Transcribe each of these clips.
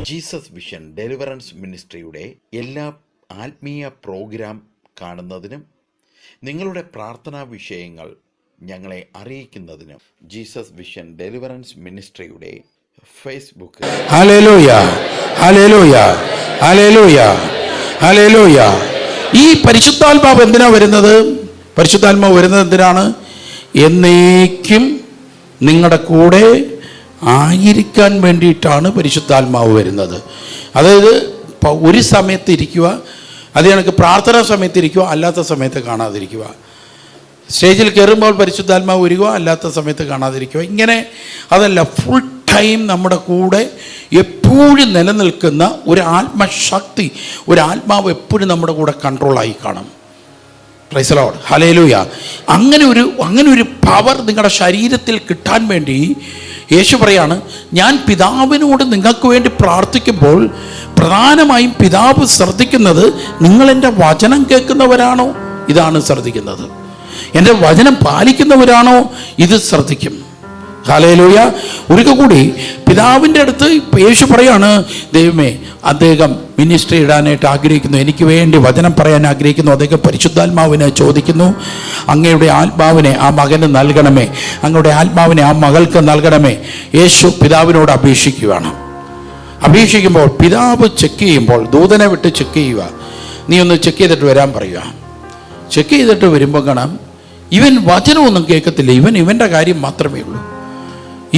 Jesus vision deliverance മിനിസ്ട്രിയുടെ എല്ലാ ആത്മീയ programme കാണുന്നതിനും നിങ്ങളുടെ പ്രാർത്ഥനാ വിഷയങ്ങൾ ഞങ്ങളെ അറിയിക്കുന്നതിനും ജീസസ് വിഷൻ ഡെലിവറൻസ് മിനിസ്ട്രിയുടെ Facebook. Hallelujah, hallelujah, hallelujah, hallelujah. ഈ പരിശുദ്ധാത്മാവ് എന്തിനാ വരുന്നത്? പരിശുദ്ധാത്മാവ് വരുന്നത് എന്തിനാണ്? എന്നേക്കും നിങ്ങളുടെ കൂടെ ആയിരിക്കാൻ വേണ്ടിയിട്ടാണ് പരിശുദ്ധാത്മാവ് വരുന്നത്. അതായത് ഒരു സമയത്ത് ഇരിക്കുക, അത് കണക്ക് പ്രാർത്ഥനാ സമയത്ത് ഇരിക്കുക, അല്ലാത്ത സമയത്ത് കാണാതിരിക്കുക. സ്റ്റേജിൽ കയറുമ്പോൾ പരിശുദ്ധാത്മാവ് വരിക, അല്ലാത്ത സമയത്ത് കാണാതിരിക്കുക. ഇങ്ങനെ അതല്ല, ഫുൾ ടൈം നമ്മുടെ കൂടെ എപ്പോഴും നിലനിൽക്കുന്ന ഒരു ആത്മശക്തി, ഒരു ആത്മാവ് എപ്പോഴും നമ്മുടെ കൂടെ കൺട്രോളായി കാണും. Praise the Lord, hallelujah. അങ്ങനെ ഒരു പവർ നിങ്ങളുടെ ശരീരത്തിൽ കിട്ടാൻ വേണ്ടി യേശു പറയാണ്, ഞാൻ പിതാവിനോട് നിങ്ങൾക്ക് വേണ്ടി പ്രാർത്ഥിക്കുമ്പോൾ പ്രധാനമായും പിതാവ് ശ്രദ്ധിക്കുന്നത് നിങ്ങൾ എൻ്റെ വചനം കേൾക്കുന്നവരാണോ, ഇതാണ് ശ്രദ്ധിക്കുന്നത്. എൻ്റെ വചനം പാലിക്കുന്നവരാണോ, ഇത് ശ്രദ്ധിക്കും. ഹല്ലേലൂയ. ഒരിക്കൽ കൂടി പിതാവിൻ്റെ അടുത്ത് യേശു പറയാണ്, ദൈവമേ, അദ്ദേഹം മിനിസ്ട്രി ഇടാനായിട്ട് ആഗ്രഹിക്കുന്നു, എനിക്ക് വേണ്ടി വചനം പറയാൻ ആഗ്രഹിക്കുന്നു. അദ്ദേഹം പരിശുദ്ധാത്മാവിനെ ചോദിക്കുന്നു, അങ്ങയുടെ ആത്മാവിനെ ആ മകന് നൽകണമേ, അങ്ങയുടെ ആത്മാവിനെ ആ മകൾക്ക് നൽകണമേ. യേശു പിതാവിനോട് അപേക്ഷിക്കുകയാണ്. അപേക്ഷിക്കുമ്പോൾ പിതാവ് ചെക്ക് ചെയ്യുമ്പോൾ, ദൂതനെ വിട്ട് ചെക്ക് ചെയ്യുക, നീ ഒന്ന് ചെക്ക് ചെയ്തിട്ട് വരാൻ പറയുക. ചെക്ക് ചെയ്തിട്ട് വരുമ്പോൾ കാണാം, ഇവൻ വചനമൊന്നും കേൾക്കത്തില്ല, ഇവൻ്റെ കാര്യം മാത്രമേ ഉള്ളൂ.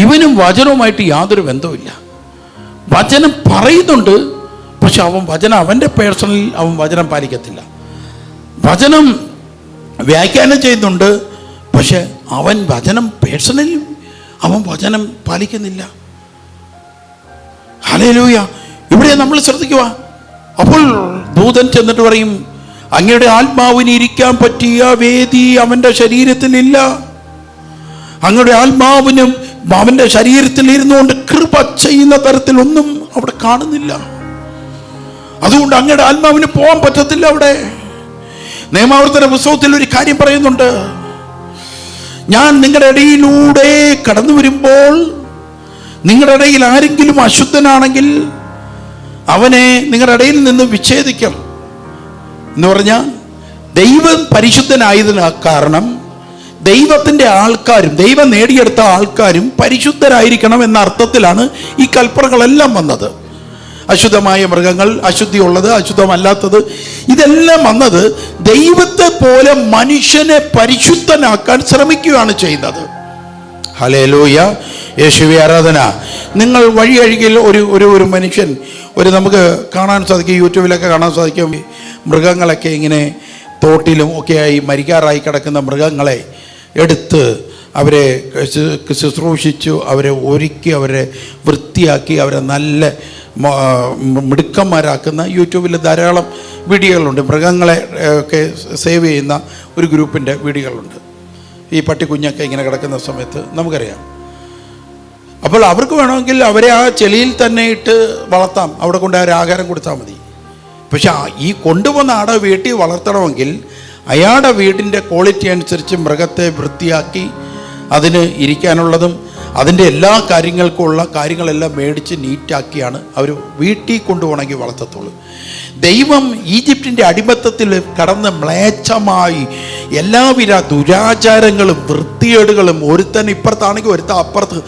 ഇവനും വചനവുമായിട്ട് യാതൊരു ബന്ധവുമില്ല. വചനം പറയുന്നുണ്ട്, പക്ഷെ അവൻ്റെ പേഴ്സണലിൽ അവൻ വചനം പാലിക്കത്തില്ല. വചനം വ്യാഖ്യാനം ചെയ്യുന്നുണ്ട്, പക്ഷെ അവൻ വചനം പേഴ്സണലിൽ അവൻ വചനം പാലിക്കുന്നില്ല. ഹല്ലേലൂയ. ഇവിടെ നമ്മൾ ശ്രദ്ധിക്കുക. അപ്പോൾ ദൂതൻ ചെന്നിട്ട് പറയും, അങ്ങയുടെ ആത്മാവിന് ഇരിക്കാൻ പറ്റിയ വേദി അവൻ്റെ ശരീരത്തിലില്ല. അങ്ങയുടെ ആത്മാവിനും അവൻ്റെ ശരീരത്തിൽ ഇരുന്നുകൊണ്ട് കൃപ ചെയ്യുന്ന തരത്തിലൊന്നും അവിടെ കാണുന്നില്ല. അതുകൊണ്ട് അങ്ങയുടെ ആത്മാവിന് പോകാൻ പറ്റത്തില്ല. അവിടെ നിയമാവർത്തന പുസ്തകത്തിൽ ഒരു കാര്യം പറയുന്നുണ്ട്, ഞാൻ നിങ്ങളുടെ ഇടയിലൂടെ കടന്നു വരുമ്പോൾ നിങ്ങളുടെ ഇടയിൽ ആരെങ്കിലും അശുദ്ധനാണെങ്കിൽ അവനെ നിങ്ങളുടെ ഇടയിൽ നിന്ന് വിച്ഛേദിക്കും എന്ന് പറഞ്ഞാൽ, ദൈവം പരിശുദ്ധനായതിന് കാരണം ദൈവത്തിൻ്റെ ആൾക്കാരും ദൈവം നേടിയെടുത്ത ആൾക്കാരും പരിശുദ്ധരായിരിക്കണം എന്ന അർത്ഥത്തിലാണ് ഈ കൽപ്പനകളെല്ലാം വന്നത്. അശുദ്ധമായ മൃഗങ്ങൾ, അശുദ്ധിയുള്ളത്, അശുദ്ധമല്ലാത്തത്, ഇതെല്ലാം വന്നത് ദൈവത്തെ പോലെ മനുഷ്യനെ പരിശുദ്ധനാക്കാൻ ശ്രമിക്കുകയാണ് ചെയ്യുന്നത്. ഹല്ലേലൂയ, യേശുവേ ആരാധന. നിങ്ങൾ വഴിയഴുകിൽ ഒരു മനുഷ്യൻ, നമുക്ക് കാണാൻ സാധിക്കും, യൂട്യൂബിലൊക്കെ കാണാൻ സാധിക്കും, മൃഗങ്ങളൊക്കെ ഇങ്ങനെ തോട്ടിലും ഒക്കെയായി മരിക്കാറായി കിടക്കുന്ന മൃഗങ്ങളെ എടുത്ത് അവരെ ശുശ്രൂഷിച്ചു, അവരെ ഒരുക്കി, അവരെ വൃത്തിയാക്കി, അവരെ നല്ല മിടുക്കന്മാരാക്കുന്ന യൂട്യൂബിൽ ധാരാളം വീഡിയോകളുണ്ട്. മൃഗങ്ങളെ ഒക്കെ സേവ് ചെയ്യുന്ന ഒരു ഗ്രൂപ്പിൻ്റെ വീഡിയോകളുണ്ട്. ഈ പട്ടിക്കുഞ്ഞൊക്കെ ഇങ്ങനെ കിടക്കുന്ന സമയത്ത് നമുക്കറിയാം. അപ്പോൾ അവർക്ക് വേണമെങ്കിൽ അവരെ ആ ചെളിയിൽ തന്നെ ഇട്ട് വളർത്താം, അവിടെ കൊണ്ട് അവർ ആഹാരം കൊടുത്താൽ മതി. പക്ഷെ ഈ കൊണ്ടുവന്ന ആടെ വീട്ടിൽ വളർത്തണമെങ്കിൽ അയാളുടെ വീടിൻ്റെ ക്വാളിറ്റി അനുസരിച്ച് മൃഗത്തെ വൃത്തിയാക്കി അതിന് ഇരിക്കാനുള്ളതും അതിൻ്റെ എല്ലാ കാര്യങ്ങൾക്കുള്ള കാര്യങ്ങളെല്ലാം മേടിച്ച് നീറ്റാക്കിയാണ് അവർ വീട്ടിൽ കൊണ്ടുപോകണമെങ്കിൽ വളർത്തത്തുള്ളൂ. ദൈവം ഈജിപ്തിൻ്റെ അടിമത്തത്തിൽ കടന്ന് മ്ലേച്ഛമായി എല്ലാവിധ ദുരാചാരങ്ങളും വൃത്തികേടുകളും, ഒരുത്തൻ ഇപ്പുറത്താണെങ്കിൽ ഒരുത്തൻ അപ്പുറത്ത്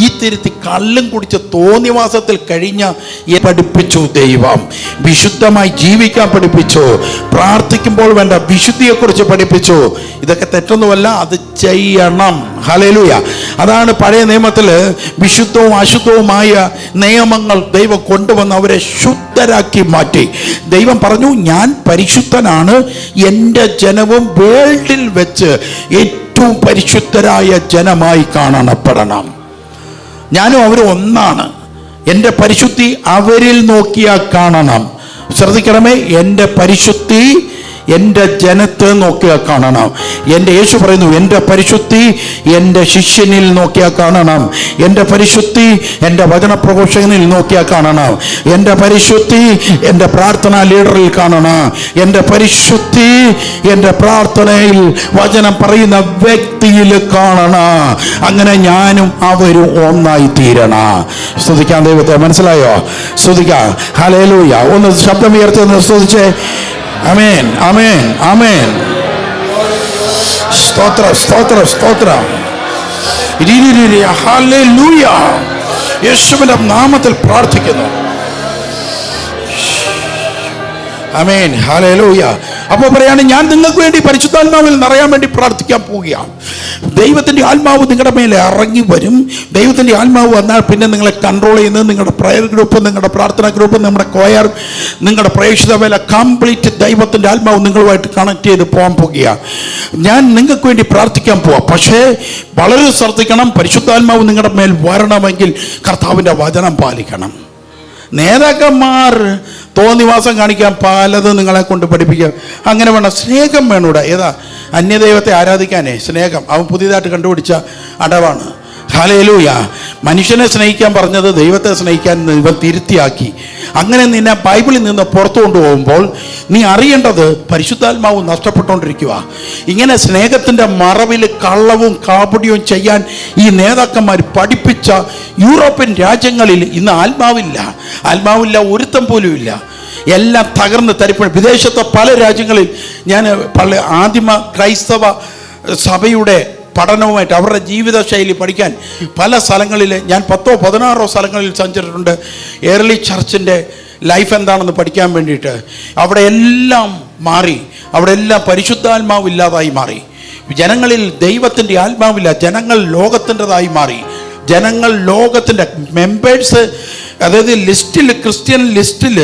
ഈ തിരുത്തി കള്ളും കുടിച്ച് തോന്നിവാസത്തിൽ കഴിഞ്ഞ പഠിപ്പിച്ചു. ദൈവം വിശുദ്ധമായി ജീവിക്കാൻ പഠിപ്പിച്ചു, പ്രാർത്ഥിക്കുമ്പോൾ വേണ്ട വിശുദ്ധിയെക്കുറിച്ച് പഠിപ്പിച്ചു. ഇതൊക്കെ തെറ്റൊന്നുമല്ല, അത് ചെയ്യണം. ഹല്ലേലൂയ. അതാണ് പഴയ നിയമത്തിൽ വിശുദ്ധവും അശുദ്ധവുമായ നിയമങ്ങൾ ദൈവം കൊണ്ടുവന്ന് അവരെ ശുദ്ധരാക്കി മാറ്റി. ദൈവം പറഞ്ഞു, ഞാൻ പരിശുദ്ധനാണ്, എൻ്റെ ജനവും വേൾഡിൽ വെച്ച് ഏറ്റവും പരിശുദ്ധരായ ജനമായി കാണപ്പെടണം. ഞാനും അവരും ഒന്നാണ്, എൻ്റെ പരിശുദ്ധി അവരിൽ നോക്കിയാൽ കാണണം. ശ്രദ്ധിക്കണമേ, എൻ്റെ പരിശുദ്ധി എൻ്റെ ജനത്തെ നോക്കിയാൽ കാണണം. എൻ്റെ യേശു പറയുന്നു, എൻ്റെ പരിശുദ്ധി എൻ്റെ ശിഷ്യനിൽ നോക്കിയാൽ കാണണം. എൻ്റെ പരിശുദ്ധി എൻ്റെ വചനപ്രഘോഷകനിൽ നോക്കിയാൽ കാണണം. എൻ്റെ പരിശുദ്ധി എൻ്റെ പ്രാർത്ഥനാ ലീഡറിൽ കാണണം. എൻ്റെ പരിശുദ്ധി എൻ്റെ പ്രാർത്ഥനയിൽ വചനം പറയുന്ന വ്യക്തിയിൽ കാണണം. അങ്ങനെ ഞാനും അവരും ഒന്നായി തീരണം. സ്തുതിക്കാൻ ദൈവത്തെ. മനസ്സിലായോ? സ്തുതിക്കാം. ഹല്ലേലൂയ. ഒന്ന് ശബ്ദം ഉയർത്തി ഒന്ന് സ്തുതിച്ചേ. ആമേൻ, ആമേൻ, ആമേൻ. സ്തോത്രം, സ്തോത്രം, സ്തോത്രം. ഹല്ലേലൂയ. യേശുവിന്റെ നാമത്തിൽ പ്രാർത്ഥിക്കുന്നു. ആമേൻ, ഹല്ലേലൂയ. അപ്പോൾ പറയാണ്, ഞാൻ നിങ്ങൾക്ക് വേണ്ടി പരിശുദ്ധാത്മാവിൽ നിറയാൻ വേണ്ടി പ്രാർത്ഥിക്കാൻ പോവുകയാണ്. ദൈവത്തിൻ്റെ ആത്മാവ് നിങ്ങളുടെ മേലെ ഇറങ്ങി വരും. ദൈവത്തിൻ്റെ ആത്മാവ് വന്നാൽ പിന്നെ നിങ്ങളെ കൺട്രോൾ ചെയ്യുന്നത് നിങ്ങളുടെ പ്രയർ ഗ്രൂപ്പ്, നിങ്ങളുടെ പ്രാർത്ഥനാ ഗ്രൂപ്പ്, നമ്മുടെ കൊയർ, നിങ്ങളുടെ പ്രേക്ഷിത വേല കംപ്ലീറ്റ് ദൈവത്തിൻ്റെ ആത്മാവ് നിങ്ങളുമായിട്ട് കണക്ട് ചെയ്ത് പോകാൻ പോവുകയാണ്. ഞാൻ നിങ്ങൾക്ക് വേണ്ടി പ്രാർത്ഥിക്കാൻ പോവാം. പക്ഷേ വളരെ ശ്രദ്ധിക്കണം, പരിശുദ്ധാത്മാവ് നിങ്ങളുടെ മേൽ വരണമെങ്കിൽ കർത്താവിൻ്റെ വചനം പാലിക്കണം. നേതാക്കന്മാർ തോന്നിവാസം കാണിക്കാൻ പലതും നിങ്ങളെ കൊണ്ട് പഠിപ്പിക്കുക. അങ്ങനെ വേണം. സ്നേഹം വേണൂടെ. ഏതാ അന്യദൈവത്തെ ആരാധിക്കാനേ സ്നേഹം. അവൻ പുതിയതായിട്ട് കണ്ടുപിടിച്ച അടവാണ്. ഹല്ലേലൂയ. മനുഷ്യനെ സ്നേഹിക്കാൻ പറഞ്ഞത് ദൈവത്തെ സ്നേഹിക്കാൻ ഇവൻ തിരുത്തിയാക്കി. അങ്ങനെ നിന്നെ ബൈബിളിൽ നിന്ന് പുറത്തു കൊണ്ടുപോകുമ്പോൾ നീ അറിയേണ്ടത് പരിശുദ്ധാത്മാവ് നഷ്ടപ്പെട്ടുകൊണ്ടിരിക്കുക. ഇങ്ങനെ സ്നേഹത്തിൻ്റെ മറവിൽ കള്ളവും കാപട്യവും ചെയ്യാൻ ഈ നേതാക്കന്മാർ പഠിപ്പിച്ച യൂറോപ്യൻ രാജ്യങ്ങളിൽ ഇന്ന് ആത്മാവില്ല, ഒരുത്തം പോലും ഇല്ല. എല്ലാം തകർന്ന് തരിപ്പണം. വിദേശത്തെ പല രാജ്യങ്ങളിൽ ഞാൻ ആദിമ ക്രൈസ്തവ സഭയുടെ പഠനവുമായിട്ട് അവരുടെ ജീവിതശൈലി പഠിക്കാൻ പല സ്ഥലങ്ങളിൽ ഞാൻ 10-16 സ്ഥലങ്ങളിൽ സഞ്ചരിച്ചിട്ടുണ്ട്. ഏർലി ചർച്ചിൻ്റെ ലൈഫ് എന്താണെന്ന് പഠിക്കാൻ വേണ്ടിയിട്ട്. അവിടെ എല്ലാം മാറി. അവിടെ എല്ലാം പരിശുദ്ധാത്മാവില്ലാതായി മാറി. ജനങ്ങളിൽ ദൈവത്തിൻ്റെ ആത്മാവില്ല. ജനങ്ങൾ ലോകത്തിൻ്റെതായി മാറി. ജനങ്ങൾ ലോകത്തിൻ്റെ മെമ്പേഴ്സ്, അതായത് ലിസ്റ്റിൽ, ക്രിസ്ത്യൻ ലിസ്റ്റിൽ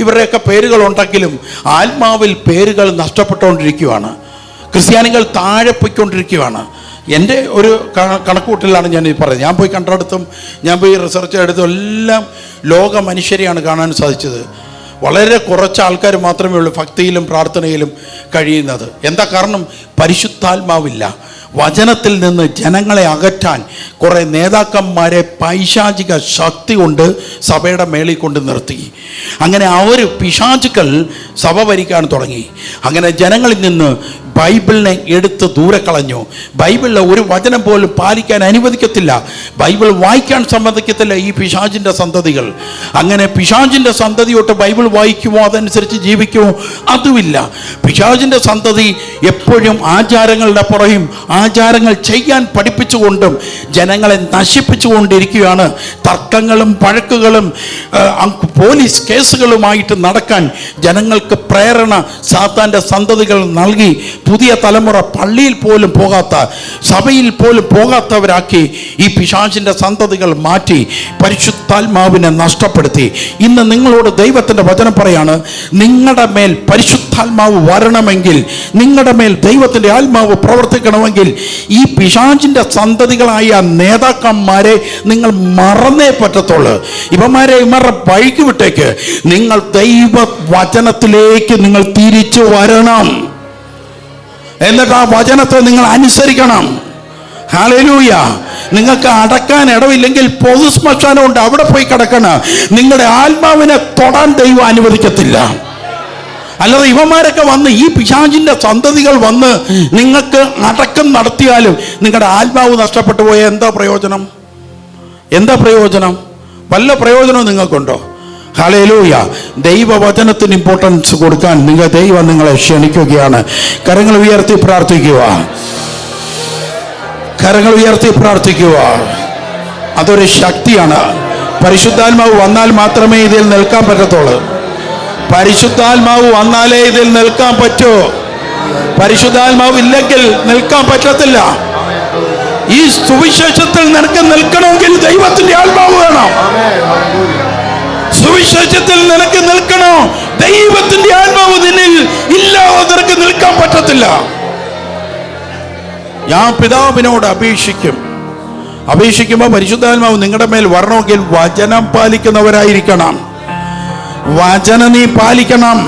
ഇവരുടെയൊക്കെ പേരുകളുണ്ടെങ്കിലും ആത്മാവിൽ പേരുകൾ നഷ്ടപ്പെട്ടുകൊണ്ടിരിക്കുകയാണ്. ക്രിസ്ത്യാനികൾ താഴെ പോയിക്കൊണ്ടിരിക്കുകയാണ്. എൻ്റെ ഒരു കണക്കുകൂട്ടലാണ് ഞാൻ ഈ പറയുന്നത്. ഞാൻ പോയി കണ്ടിടത്തും ഞാൻ പോയി റിസർച്ച് എടുത്തും എല്ലാം ലോക മനുഷ്യരെയാണ് കാണാൻ സാധിച്ചത്. വളരെ കുറച്ച് ആൾക്കാർ മാത്രമേ ഉള്ളൂ ഭക്തിയിലും പ്രാർത്ഥനയിലും കഴിയുന്നത്. എന്താ കാരണം? പരിശുദ്ധാത്മാവില്ല. വചനത്തിൽ നിന്ന് ജനങ്ങളെ അകറ്റാൻ കുറേ നേതാക്കന്മാരെ പൈശാചിക ശക്തി കൊണ്ട് സഭയുടെ മേളിൽ കൊണ്ട് നിർത്തി. അങ്ങനെ അവർ പിശാചുക്കൾ സഭ ഭരിക്കാൻ തുടങ്ങി. അങ്ങനെ ജനങ്ങളിൽ നിന്ന് ബൈബിളിനെ എടുത്ത് ദൂരെ കളഞ്ഞു. ബൈബിളിലെ ഒരു വചനം പോലും പാലിക്കാൻ അനുവദിക്കത്തില്ല. ബൈബിൾ വായിക്കാൻ സമ്മതിക്കത്തില്ല ഈ പിശാചിൻ്റെ സന്തതികൾ. അങ്ങനെ പിശാചിൻ്റെ സന്തതിയോട്ട് ബൈബിൾ വായിക്കുമോ അതനുസരിച്ച് ജീവിക്കുമോ അതുമില്ല. പിശാചിൻ്റെ സന്തതി എപ്പോഴും ആചാരങ്ങളുടെ പുറയും ആചാരങ്ങൾ ചെയ്യാൻ പഠിപ്പിച്ചുകൊണ്ടും ജനങ്ങളെ നശിപ്പിച്ചുകൊണ്ടിരിക്കുകയാണ്. തർക്കങ്ങളും വഴക്കുകളും പോലീസ് കേസുകളുമായിട്ട് നടക്കാൻ ജനങ്ങൾക്ക് പ്രേരണ സാത്താൻ്റെ സന്തതികൾ നൽകി പുതിയ തലമുറ പള്ളിയിൽ പോലും പോകാത്ത, സഭയിൽ പോലും പോകാത്തവരാക്കി ഈ പിശാചിൻ്റെ സന്തതികൾ മാറ്റി പരിശുദ്ധാത്മാവിനെ നഷ്ടപ്പെടുത്തി. ഇന്ന് നിങ്ങളോട് ദൈവത്തിൻ്റെ വചനം പറയാണ്, നിങ്ങളുടെ മേൽ പരിശുദ്ധാത്മാവ് വരണമെങ്കിൽ, നിങ്ങളുടെ മേൽ ദൈവത്തിൻ്റെ ആത്മാവ് പ്രവർത്തിക്കണമെങ്കിൽ ഈ പിശാചിൻ്റെ സന്തതികളായ നേതാക്കന്മാരെ നിങ്ങൾ മറന്നേ പറ്റത്തുള്ളൂ. ഇവന്മാരെ വഴിക്ക് വിട്ടേക്ക്. നിങ്ങൾ ദൈവ വചനത്തിലേക്ക് നിങ്ങൾ തിരിച്ചു വരണം. എന്നിട്ട് ആ വചനത്തെ നിങ്ങൾ അനുസരിക്കണം. ഹല്ലേലൂയ. നിങ്ങൾക്ക് അടക്കാൻ ഇടവില്ലെങ്കിൽ പൊതു ശ്മശാനമുണ്ട്, അവിടെ പോയി കിടക്കണം. നിങ്ങളുടെ ആത്മാവിനെ തൊടാൻ ദൈവം അനുവദിക്കത്തില്ല. അല്ലാതെ ഇവന്മാരൊക്കെ വന്ന് ഈ പിശാചിൻ്റെ സന്തതികൾ വന്ന് നിങ്ങൾക്ക് അടക്കം നടത്തിയാലും നിങ്ങളുടെ ആത്മാവ് നഷ്ടപ്പെട്ടു പോയ എന്താ പ്രയോജനം? വല്ല പ്രയോജനവും നിങ്ങൾക്കുണ്ടോ? ഹല്ലേലൂയ. ദൈവവചനത്തിന് ഇമ്പോർട്ടൻസ് കൊടുക്കാൻ ദൈവം നിങ്ങളെ ക്ഷണിക്കുകയാണ്. കരങ്ങൾ ഉയർത്തി പ്രാർത്ഥിക്കുക. അതൊരു ശക്തിയാണ്. പരിശുദ്ധാത്മാവ് വന്നാൽ മാത്രമേ ഇതിൽ നിൽക്കാൻ പറ്റത്തുള്ളൂ. പരിശുദ്ധാത്മാവ് വന്നാലേ ഇതിൽ നിൽക്കാൻ പറ്റൂ. പരിശുദ്ധാത്മാവ് ഇല്ലെങ്കിൽ നിൽക്കാൻ പറ്റത്തില്ല. ഈ സുവിശേഷത്തിൽ നിനക്ക് നിൽക്കണമെങ്കിൽ ദൈവത്തിന്റെ ആത്മാവ് വേണം. സുവിശേഷത്തിൽ നിനക്ക് നിൽക്കണോ, ദൈവത്തിന്റെ ആത്മാവ് നിന്നിൽ ഇല്ലാതെ നിനക്ക് നിൽക്കാൻ പറ്റത്തില്ല. ഞാൻ പിതാവിനോട് അപേക്ഷിക്കുമ്പോൾ പരിശുദ്ധാത്മാവ് നിങ്ങളുടെ മേൽ വരണമെങ്കിൽ വചനം പാലിക്കുന്നവരായിരിക്കണം. വചനം നീ പാലിക്കണം.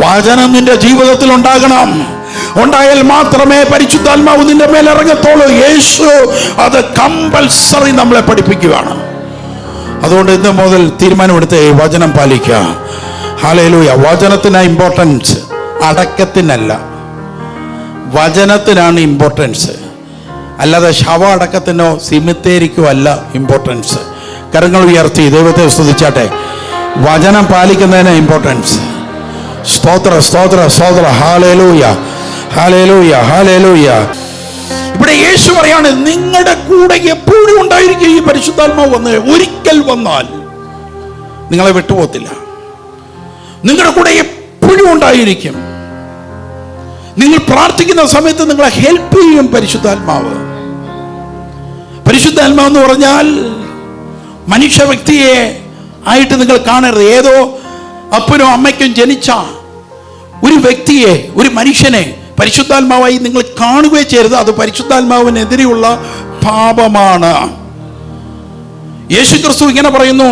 വചനം നിന്റെ ജീവിതത്തിൽ ഉണ്ടാകണം. ഉണ്ടായാൽ മാത്രമേ പരിശുദ്ധാത്മാവ് നിന്റെ മേൽ ഇറങ്ങത്തുള്ളൂ. യേശു അത് കമ്പൽസറി നമ്മളെ പഠിപ്പിക്കുകയാണ്. അതുകൊണ്ട് ഇന്ന് മുതൽ തീരുമാനമെടുത്ത് വചനം പാലിക്കുക. ഹല്ലേലൂയ. വചനത്തിന് ഇമ്പോർട്ടൻസ്, അടക്കത്തിനല്ല, വചനത്തിനാണ് ഇമ്പോർട്ടൻസ്. അല്ലാതെ ശവ അടക്കത്തിനോ സിമിത്തേരിക്കോ അല്ല ഇമ്പോർട്ടൻസ്. കരങ്ങൾ ഉയർത്തി ദൈവത്തെ സ്തുതിച്ചാട്ടെ. വചനം പാലിക്കുന്നതിന് ഇമ്പോർട്ടൻസ്. സ്തോത്ര സ്തോത്ര സ്തോത്ര. Hallelujah hallelujah hallelujah. ഇവിടെ യേശു പറയാണ്, നിങ്ങളുടെ കൂടെ എപ്പോഴും ഉണ്ടായിരിക്കും ഈ പരിശുദ്ധാത്മാവ്. വന്ന് ഒരിക്കൽ വന്നാൽ നിങ്ങളെ വിട്ടുപോകത്തില്ല. നിങ്ങളുടെ കൂടെ എപ്പോഴും ഉണ്ടായിരിക്കും. നിങ്ങൾ പ്രാർത്ഥിക്കുന്ന സമയത്ത് നിങ്ങളെ ഹെൽപ്പ് ചെയ്യും പരിശുദ്ധാത്മാവ്. പരിശുദ്ധാത്മാവ് എന്ന് പറഞ്ഞാൽ മനുഷ്യ വ്യക്തിയെ ആയിട്ട് നിങ്ങൾ കാണരുത്. ഏതോ അപ്പനും അമ്മയ്ക്കും ജനിച്ച ഒരു വ്യക്തിയെ, ഒരു മനുഷ്യനെ പരിശുദ്ധാത്മാവായി നിങ്ങൾ കാണുകയോ ചെയ്യരുത്. അത് പരിശുദ്ധാത്മാവിനെതിരെയുള്ള പാപമാണ്. യേശുക്രിസ്തു ഇങ്ങനെ പറയുന്നു,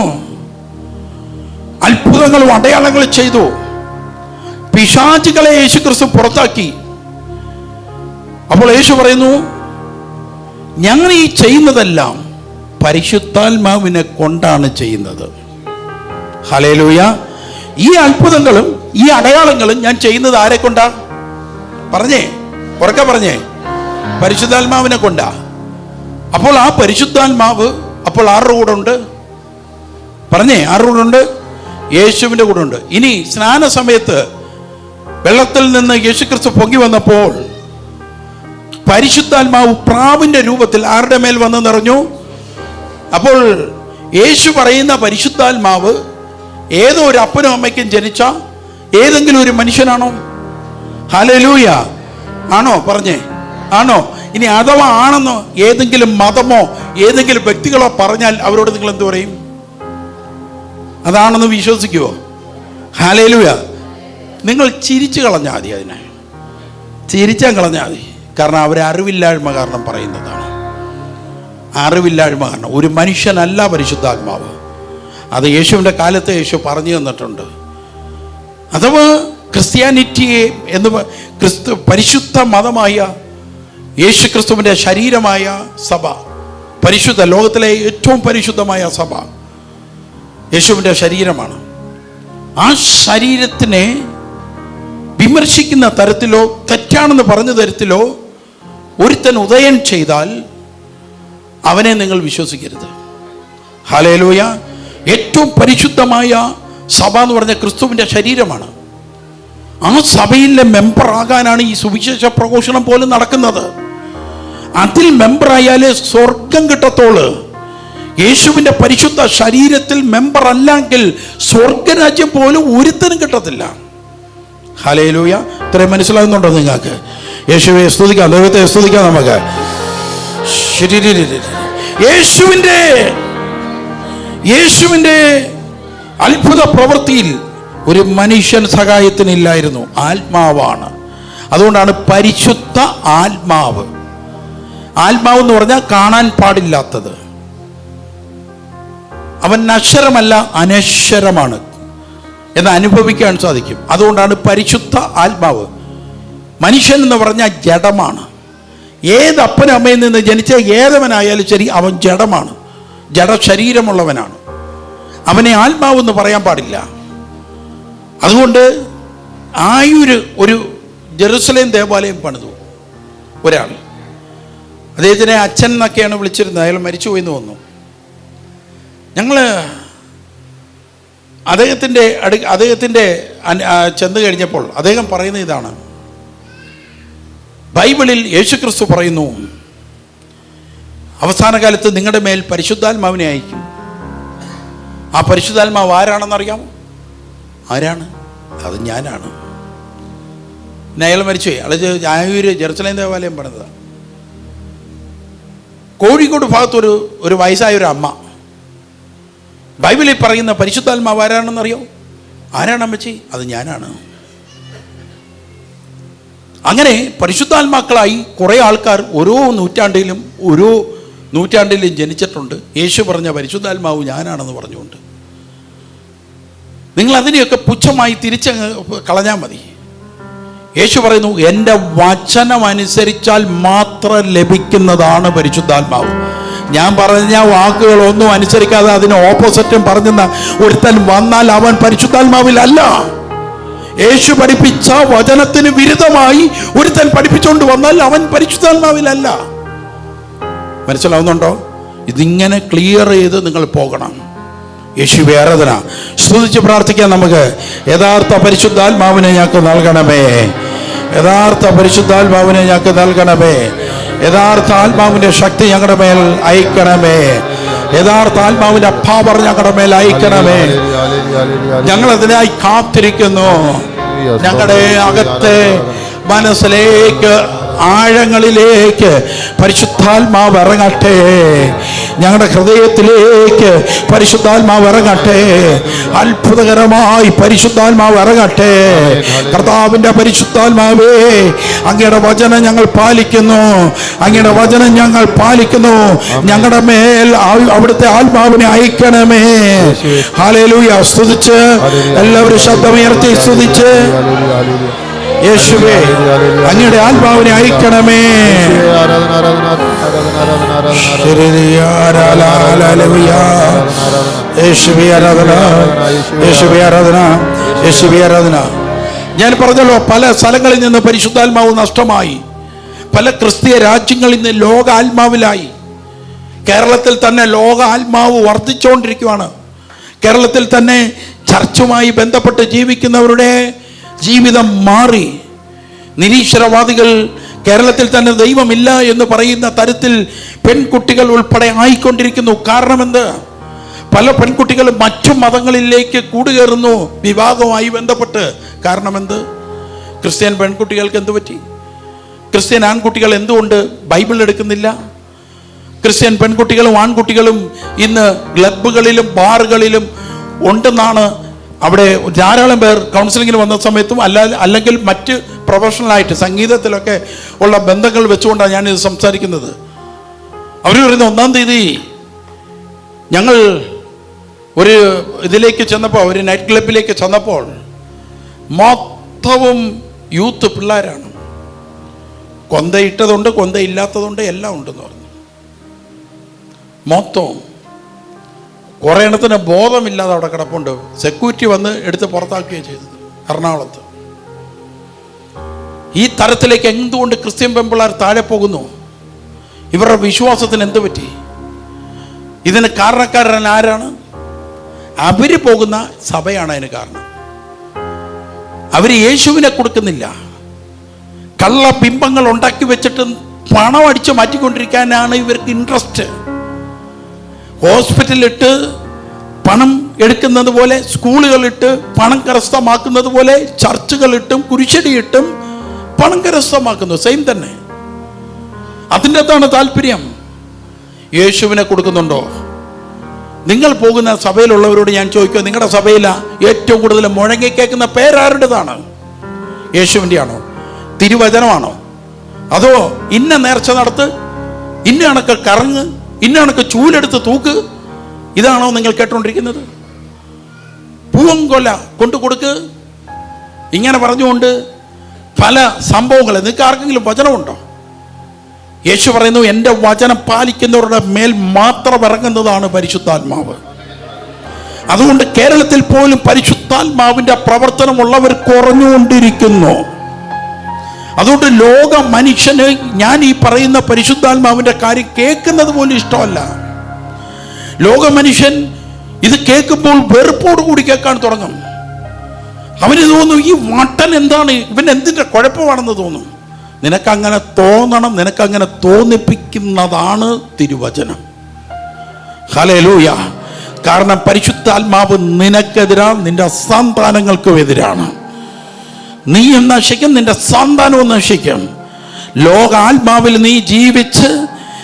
അത്ഭുതങ്ങളും അടയാളങ്ങളും ചെയ്തു. പിശാചുകളെ യേശുക്രിസ്തു പുറത്താക്കി. അപ്പോൾ യേശു പറയുന്നു, ഞങ്ങൾ ഈ ചെയ്യുന്നതെല്ലാം പരിശുദ്ധാത്മാവിനെ കൊണ്ടാണ് ചെയ്യുന്നത്. ഹല്ലേലൂയ. ഈ അത്ഭുതങ്ങളും ഈ അടയാളങ്ങളും ഞാൻ ചെയ്യുന്നത് ആരെ കൊണ്ടാ? പറഞ്ഞേ, ഉറക്കെ പറഞ്ഞേ. പരിശുദ്ധാത്മാവിനെ കൊണ്ടാ. അപ്പോൾ ആ പരിശുദ്ധാത്മാവ് അപ്പോൾ ആരുടെ കൂടെ ഉണ്ട്? പറഞ്ഞേ, ആരുടെ കൂടെ ഉണ്ട്? യേശുവിൻ്റെ കൂടെ ഉണ്ട്. ഇനി സ്നാന സമയത്ത് വെള്ളത്തിൽ നിന്ന് യേശുക്രിസ്തു പൊങ്ങി വന്നപ്പോൾ പരിശുദ്ധാത്മാവ് പ്രാവിന്റെ രൂപത്തിൽ ആരുടെ മേൽ വന്ന് നിറഞ്ഞു? അപ്പോൾ യേശു പറയുന്ന പരിശുദ്ധാത്മാവ് ഏതോ ഒരു അപ്പനും അമ്മയ്ക്കും ജനിച്ച ഏതെങ്കിലും ഒരു മനുഷ്യനാണോ? ഹല്ലേലൂയ. ആണോ? പറഞ്ഞേ, ആണോ? ഇനി അഥവാ ആണെന്നോ ഏതെങ്കിലും മതമോ ഏതെങ്കിലും വ്യക്തികളോ പറഞ്ഞാൽ അവരോട് നിങ്ങൾ എന്ത് പറയും? അതാണെന്ന് വിശ്വസിക്കുവോ? ഹല്ലേലൂയ. നിങ്ങൾ ചിരിച്ചു കളഞ്ഞാൽ മതി, അതിനെ ചിരിച്ചാൽ കളഞ്ഞാൽ മതി. കാരണം അവരെ അറിവില്ലായ്മ കാരണം പറയുന്നതാണ്. അറിവില്ലായ്മ കാരണം. ഒരു മനുഷ്യനല്ല പരിശുദ്ധാത്മാവ്. അത് യേശുവിൻ്റെ കാലത്ത് യേശു പറഞ്ഞു തന്നിട്ടുണ്ട്. അഥവാ ക്രിസ്ത്യാനിറ്റിയെ എന്ന് പരിശുദ്ധ മതമായ യേശു ക്രിസ്തുവിൻ്റെ ശരീരമായ സഭ, പരിശുദ്ധ ലോകത്തിലെ ഏറ്റവും പരിശുദ്ധമായ സഭ യേശുവിൻ്റെ ശരീരമാണ്. ആ ശരീരത്തിനെ വിമർശിക്കുന്ന തരത്തിലോ തെറ്റാണെന്ന് പറഞ്ഞ തരത്തിലോ ഒരുത്തൻ ഉദയം ചെയ്താൽ അവനെ നിങ്ങൾ വിശ്വസിക്കരുത്. ഹല്ലേലൂയ. ഏറ്റവും പരിശുദ്ധമായ സഭ എന്ന് പറഞ്ഞ ക്രിസ്തുവിൻ്റെ ശരീരമാണ്. ആ സഭയിലെ മെമ്പർ ആകാനാണ് ഈ സുവിശേഷ പ്രഘോഷണം പോലും നടക്കുന്നത്. അതിൽ മെമ്പറായാലേ സ്വർഗം കിട്ടത്തോള്. യേശുവിൻ്റെ പരിശുദ്ധ ശരീരത്തിൽ മെമ്പർ അല്ലെങ്കിൽ സ്വർഗരാജ്യം പോലും ഒരുത്തനും കിട്ടത്തില്ല. ഹല്ലേലൂയ. ഇത്രയും മനസ്സിലാകുന്നുണ്ടോ നിങ്ങൾക്ക്? യേശുവെ സ്തുതിക്കാം, ദൈവത്തെ സ്തുതിക്കാം. നമുക്ക് യേശുവിൻ്റെ അത്ഭുത പ്രവൃത്തിയിൽ ഒരു മനുഷ്യൻ സഹായത്തിനില്ലായിരുന്നു. ആത്മാവാണ്. അതുകൊണ്ടാണ് പരിശുദ്ധ ആത്മാവ്. ആത്മാവ് എന്ന് പറഞ്ഞാൽ കാണാൻ പാടില്ലാത്തത്. അവൻ നശ്വരമല്ല, അനശ്വരമാണ് എന്ന് അനുഭവിക്കാൻ സാധിക്കും. അതുകൊണ്ടാണ് പരിശുദ്ധ ആത്മാവ്. മനുഷ്യൻ എന്ന് പറഞ്ഞാൽ ജഡമാണ്. ഏത് അപ്പനും അമ്മയിൽ നിന്ന് ജനിച്ച ഏതവനായാലും ശരി, അവൻ ജഡമാണ്, ജഡശരീരമുള്ളവനാണ്. അവനെ ആത്മാവ് എന്ന് പറയാൻ പാടില്ല. അതുകൊണ്ട് ഒരു ജെറുസലേം ദേവാലയം പണിതു ഒരാൾ. അദ്ദേഹത്തിനെ അച്ഛൻ എന്നൊക്കെയാണ് വിളിച്ചിരുന്നത്. അയാൾ മരിച്ചുപോയെന്ന് തോന്നുന്നു. ഞങ്ങൾ അദ്ദേഹത്തിൻ്റെ ചെന്ന് കഴിഞ്ഞപ്പോൾ അദ്ദേഹം പറയുന്ന ഇതാണ്. ബൈബിളിൽ യേശുക്രിസ്തു പറയുന്നു, അവസാന കാലത്ത് നിങ്ങളുടെ മേൽ പരിശുദ്ധാത്മാവിനെ അയക്കും. ആ പരിശുദ്ധാത്മാവ് ആരാണെന്നറിയാമോ? ആരാണ്? അത് ഞാനാണ്. പിന്നെ അയാൾ മരിച്ചുപോയി. അയാൾ ജെറുസലേം ദേവാലയം പണിതതാണ്. കോഴിക്കോട് ഭാഗത്തൊരു വയസ്സായ ഒരു അമ്മ ബൈബിളിൽ പറയുന്ന പരിശുദ്ധാത്മാവ് ആരാണെന്നറിയോ? ആരാണ് അമ്മച്ചി? അത് ഞാനാണ്. അങ്ങനെ പരിശുദ്ധാത്മാക്കളായി കുറേ ആൾക്കാർ ഓരോ നൂറ്റാണ്ടിലും ജനിച്ചിട്ടുണ്ട്. യേശു പറഞ്ഞ പരിശുദ്ധാത്മാവ് ഞാനാണെന്ന് പറഞ്ഞുകൊണ്ട്. നിങ്ങൾ അതിനെയൊക്കെ പുച്ഛമായി തിരിച്ചങ്ങ് കളഞ്ഞാൽ മതി. യേശു പറയുന്നു, എൻ്റെ വചനം അനുസരിച്ചാൽ മാത്രം ലഭിക്കുന്നതാണ് പരിശുദ്ധാത്മാവ്. ഞാൻ പറഞ്ഞ വാക്കുകളൊന്നും അനുസരിക്കാതെ അതിന് ഓപ്പോസിറ്റും പറഞ്ഞെന്ന ഒരുത്തൻ വന്നാൽ അവൻ പരിശുദ്ധാത്മാവിലല്ല. യേശു പഠിപ്പിച്ച വചനത്തിന് വിരുദ്ധമായി ഒരുത്തൻ പഠിപ്പിച്ചുകൊണ്ട് വന്നാൽ അവൻ പരിശുദ്ധാത്മാവിലല്ല. മനസ്സിലാവുന്നുണ്ടോ? ഇതിങ്ങനെ ക്ലിയർ ചെയ്ത് നിങ്ങൾ പോകണം. യേശുവേ ആരാധന. സ്തുതിച്ച് പ്രാർത്ഥിക്കാൻ നമുക്ക്. യഥാർത്ഥ പരിശുദ്ധാത്മാവിനെ ഞങ്ങൾക്ക് നൽകണമേ. യഥാർത്ഥ പരിശുദ്ധാത്മാവിനെ ഞങ്ങൾക്ക് നൽകണമേ. യഥാർത്ഥ ആത്മാവിന്റെ ശക്തി ഞങ്ങളുടെ മേൽ അയക്കണമേ. യഥാർത്ഥ ആത്മാവിന്റെ പവർ ഞങ്ങളുടെ മേൽ അയക്കണമേ. ഞങ്ങൾ അതിനായി കാത്തിരിക്കുന്നു. ഞങ്ങളുടെ അകത്തെ മനസ്സിലേക്ക്, ആഴങ്ങളിലേക്ക് പരിശുദ്ധാത്മാവ് ഇറങ്ങട്ടെ. ഞങ്ങളുടെ ഹൃദയത്തിലേക്ക് പരിശുദ്ധാത്മാവ് ഇറങ്ങട്ടെ. അത്ഭുതകരമായി പരിശുദ്ധാത്മാവ് ഇറങ്ങട്ടെ. കർത്താവിൻ്റെ പരിശുദ്ധാത്മാവേ, അങ്ങയുടെ വചനം ഞങ്ങൾ പാലിക്കുന്നു. അങ്ങയുടെ വചനം ഞങ്ങൾ പാലിക്കുന്നു. ഞങ്ങളുടെ മേൽ അവിടുത്തെ ആത്മാവിനെ അയക്കണമേ. ഹല്ലേലൂയ. സ്തുതിച്ച് എല്ലാവരും ശബ്ദമുയർത്തി സ്തുതിച്ച്, യേശുവേ അങ്ങയുടെ ആത്മാവിനെ അയക്കണമേ. യേശുവേ ആരാധന, യേശുവേ ആരാധന, യേശുവേ ആരാധന. ഞാൻ പറഞ്ഞല്ലോ, പല സ്ഥലങ്ങളിൽ നിന്ന് പരിശുദ്ധാത്മാവ് നഷ്ടമായി. പല ക്രിസ്തീയ രാജ്യങ്ങളിൽ നിന്ന് ലോക ആത്മാവിലായി. കേരളത്തിൽ തന്നെ ലോക ആത്മാവ് വർദ്ധിച്ചുകൊണ്ടിരിക്കുകയാണ്. കേരളത്തിൽ തന്നെ ചർച്ചുമായി ബന്ധപ്പെട്ട് ജീവിക്കുന്നവരുടെ ജീവിതം മാറി. നിരീശ്വരവാദികൾ കേരളത്തിൽ തന്നെ ദൈവമില്ല എന്ന് പറയുന്ന തരത്തിൽ പെൺകുട്ടികൾ ഉൾപ്പെടെ ആയിക്കൊണ്ടിരിക്കുന്നു. കാരണമെന്ത്? പല പെൺകുട്ടികളും മറ്റു മതങ്ങളിലേക്ക് കൂടുകയറുന്നു വിവാഹവുമായി ബന്ധപ്പെട്ട്. കാരണമെന്ത്? ക്രിസ്ത്യൻ പെൺകുട്ടികൾക്ക് എന്തു പറ്റി? ക്രിസ്ത്യൻ ആൺകുട്ടികൾ എന്തുകൊണ്ട് ബൈബിൾ എടുക്കുന്നില്ല? ക്രിസ്ത്യൻ പെൺകുട്ടികളും ആൺകുട്ടികളും ഇന്ന് ക്ലബ്ബുകളിലും ബാറുകളിലും ഉണ്ടെന്നാണ് അവിടെ ധാരാളം പേർ കൗൺസിലിങ്ങിന് വന്ന സമയത്തും അല്ലെങ്കിൽ മറ്റ് പ്രൊഫഷണലായിട്ട് സംഗീതത്തിലൊക്കെ ഉള്ള ബന്ധങ്ങൾ വെച്ചുകൊണ്ടാണ് ഞാനിത് സംസാരിക്കുന്നത്. അവർ പറയുന്ന 1-ാം തീയതി ഞങ്ങൾ ഒരു ഇതിലേക്ക് ചെന്നപ്പോൾ, ഒരു നൈറ്റ് ക്ലബിലേക്ക് ചെന്നപ്പോൾ മൊത്തവും യൂത്ത് പിള്ളേരാണ്. കൊന്തയിട്ടതുണ്ട്, കൊന്തയില്ലാത്തതുണ്ട്, എല്ലാം ഉണ്ടെന്ന് പറഞ്ഞു. മൊത്തവും കുറേ എണ്ണത്തിന് ബോധമില്ലാതെ അവിടെ കിടപ്പുണ്ട്. സെക്യൂരിറ്റി വന്ന് എടുത്ത് പുറത്താക്കുകയാണ് ചെയ്തത് എറണാകുളത്ത്. ഈ തരത്തിലേക്ക് എന്തുകൊണ്ട് ക്രിസ്ത്യൻ പെൺപിള്ളേർ താഴെ പോകുന്നു? ഇവരുടെ വിശ്വാസത്തിന് എന്ത് പറ്റി? ഇതിന് കാരണക്കാരൻ ആരാണ്? അവര് പോകുന്ന സഭയാണ് അതിന് കാരണം. അവര് യേശുവിനെ കൊടുക്കുന്നില്ല. കള്ള ബിംബങ്ങൾ ഉണ്ടാക്കി വെച്ചിട്ട് പണം അടിച്ച് മാറ്റിക്കൊണ്ടിരിക്കാനാണ് ഇവർക്ക് ഇൻട്രസ്റ്റ്. ഹോസ്പിറ്റലിലിട്ട് പണം എടുക്കുന്നത് പോലെ, സ്കൂളുകളിട്ട് പണം കരസ്ഥമാക്കുന്നത് പോലെ, ചർച്ചുകളിട്ടും കുരിശടിയിട്ടും പണം കരസ്ഥമാക്കുന്നു. സെയിം തന്നെ. അതിൻ്റെ അകത്താണ് താല്പര്യം. യേശുവിനെ കൊടുക്കുന്നുണ്ടോ? നിങ്ങൾ പോകുന്ന സഭയിലുള്ളവരോട് ഞാൻ ചോദിക്കുക, നിങ്ങളുടെ സഭയിൽ ഏറ്റവും കൂടുതൽ മുഴങ്ങി കേൾക്കുന്ന പേരാരുടേതാണ്? യേശുവിൻ്റെ ആണോ? തിരുവചനമാണോ? അതോ ഇന്ന നേർച്ച നടത്ത്, ഇന്ന കണക്ക് കറങ്ങ്, ഇന്ന കണക്ക് ചൂലെടുത്ത് തൂക്ക്, ഇതാണോ നിങ്ങൾ കേട്ടോണ്ടിരിക്കുന്നത്? പൂവങ്കൊല കൊണ്ടു കൊടുക്ക്, ഇങ്ങനെ പറഞ്ഞുകൊണ്ട് പല സംഭവങ്ങൾ. നിങ്ങൾക്ക് ആർക്കെങ്കിലും വചനമുണ്ടോ? യേശു പറയുന്നു, എൻ്റെ വചനം പാലിക്കുന്നവരുടെ മേൽ മാത്രം ഇറങ്ങുന്നതാണ് പരിശുദ്ധാത്മാവ്. അതുകൊണ്ട് കേരളത്തിൽ പോലും പരിശുദ്ധാത്മാവിൻ്റെ പ്രവർത്തനമുള്ളവർ കുറഞ്ഞുകൊണ്ടിരിക്കുന്നു. അതുകൊണ്ട് ലോക മനുഷ്യന് ഞാൻ ഈ പറയുന്ന പരിശുദ്ധാത്മാവിൻ്റെ കാര്യം കേൾക്കുന്നത് പോലും ഇഷ്ടമല്ല. ലോക മനുഷ്യൻ ഇത് കേൾക്കുമ്പോൾ വെറുപ്പോട് കൂടി കേൾക്കാൻ തുടങ്ങും. അവന് തോന്നും, ഈ വട്ടൻ എന്താണ്, ഇവൻ എന്തിൻ്റെ കുഴപ്പമാണെന്ന് തോന്നും. നിനക്കങ്ങനെ തോന്നണം, നിനക്കങ്ങനെ തോന്നിപ്പിക്കുന്നതാണ് തിരുവചനം. ഹല്ലേലൂയ. കാരണം പരിശുദ്ധാത്മാവ് നിനക്കെതിരാണ്, നിന്റെ സന്താനങ്ങൾക്കും എതിരാണ്. നീയും നശിക്കും, നിന്റെ സന്താനവും നശിക്കും. ലോക ആത്മാവിൽ നീ ജീവിച്ച്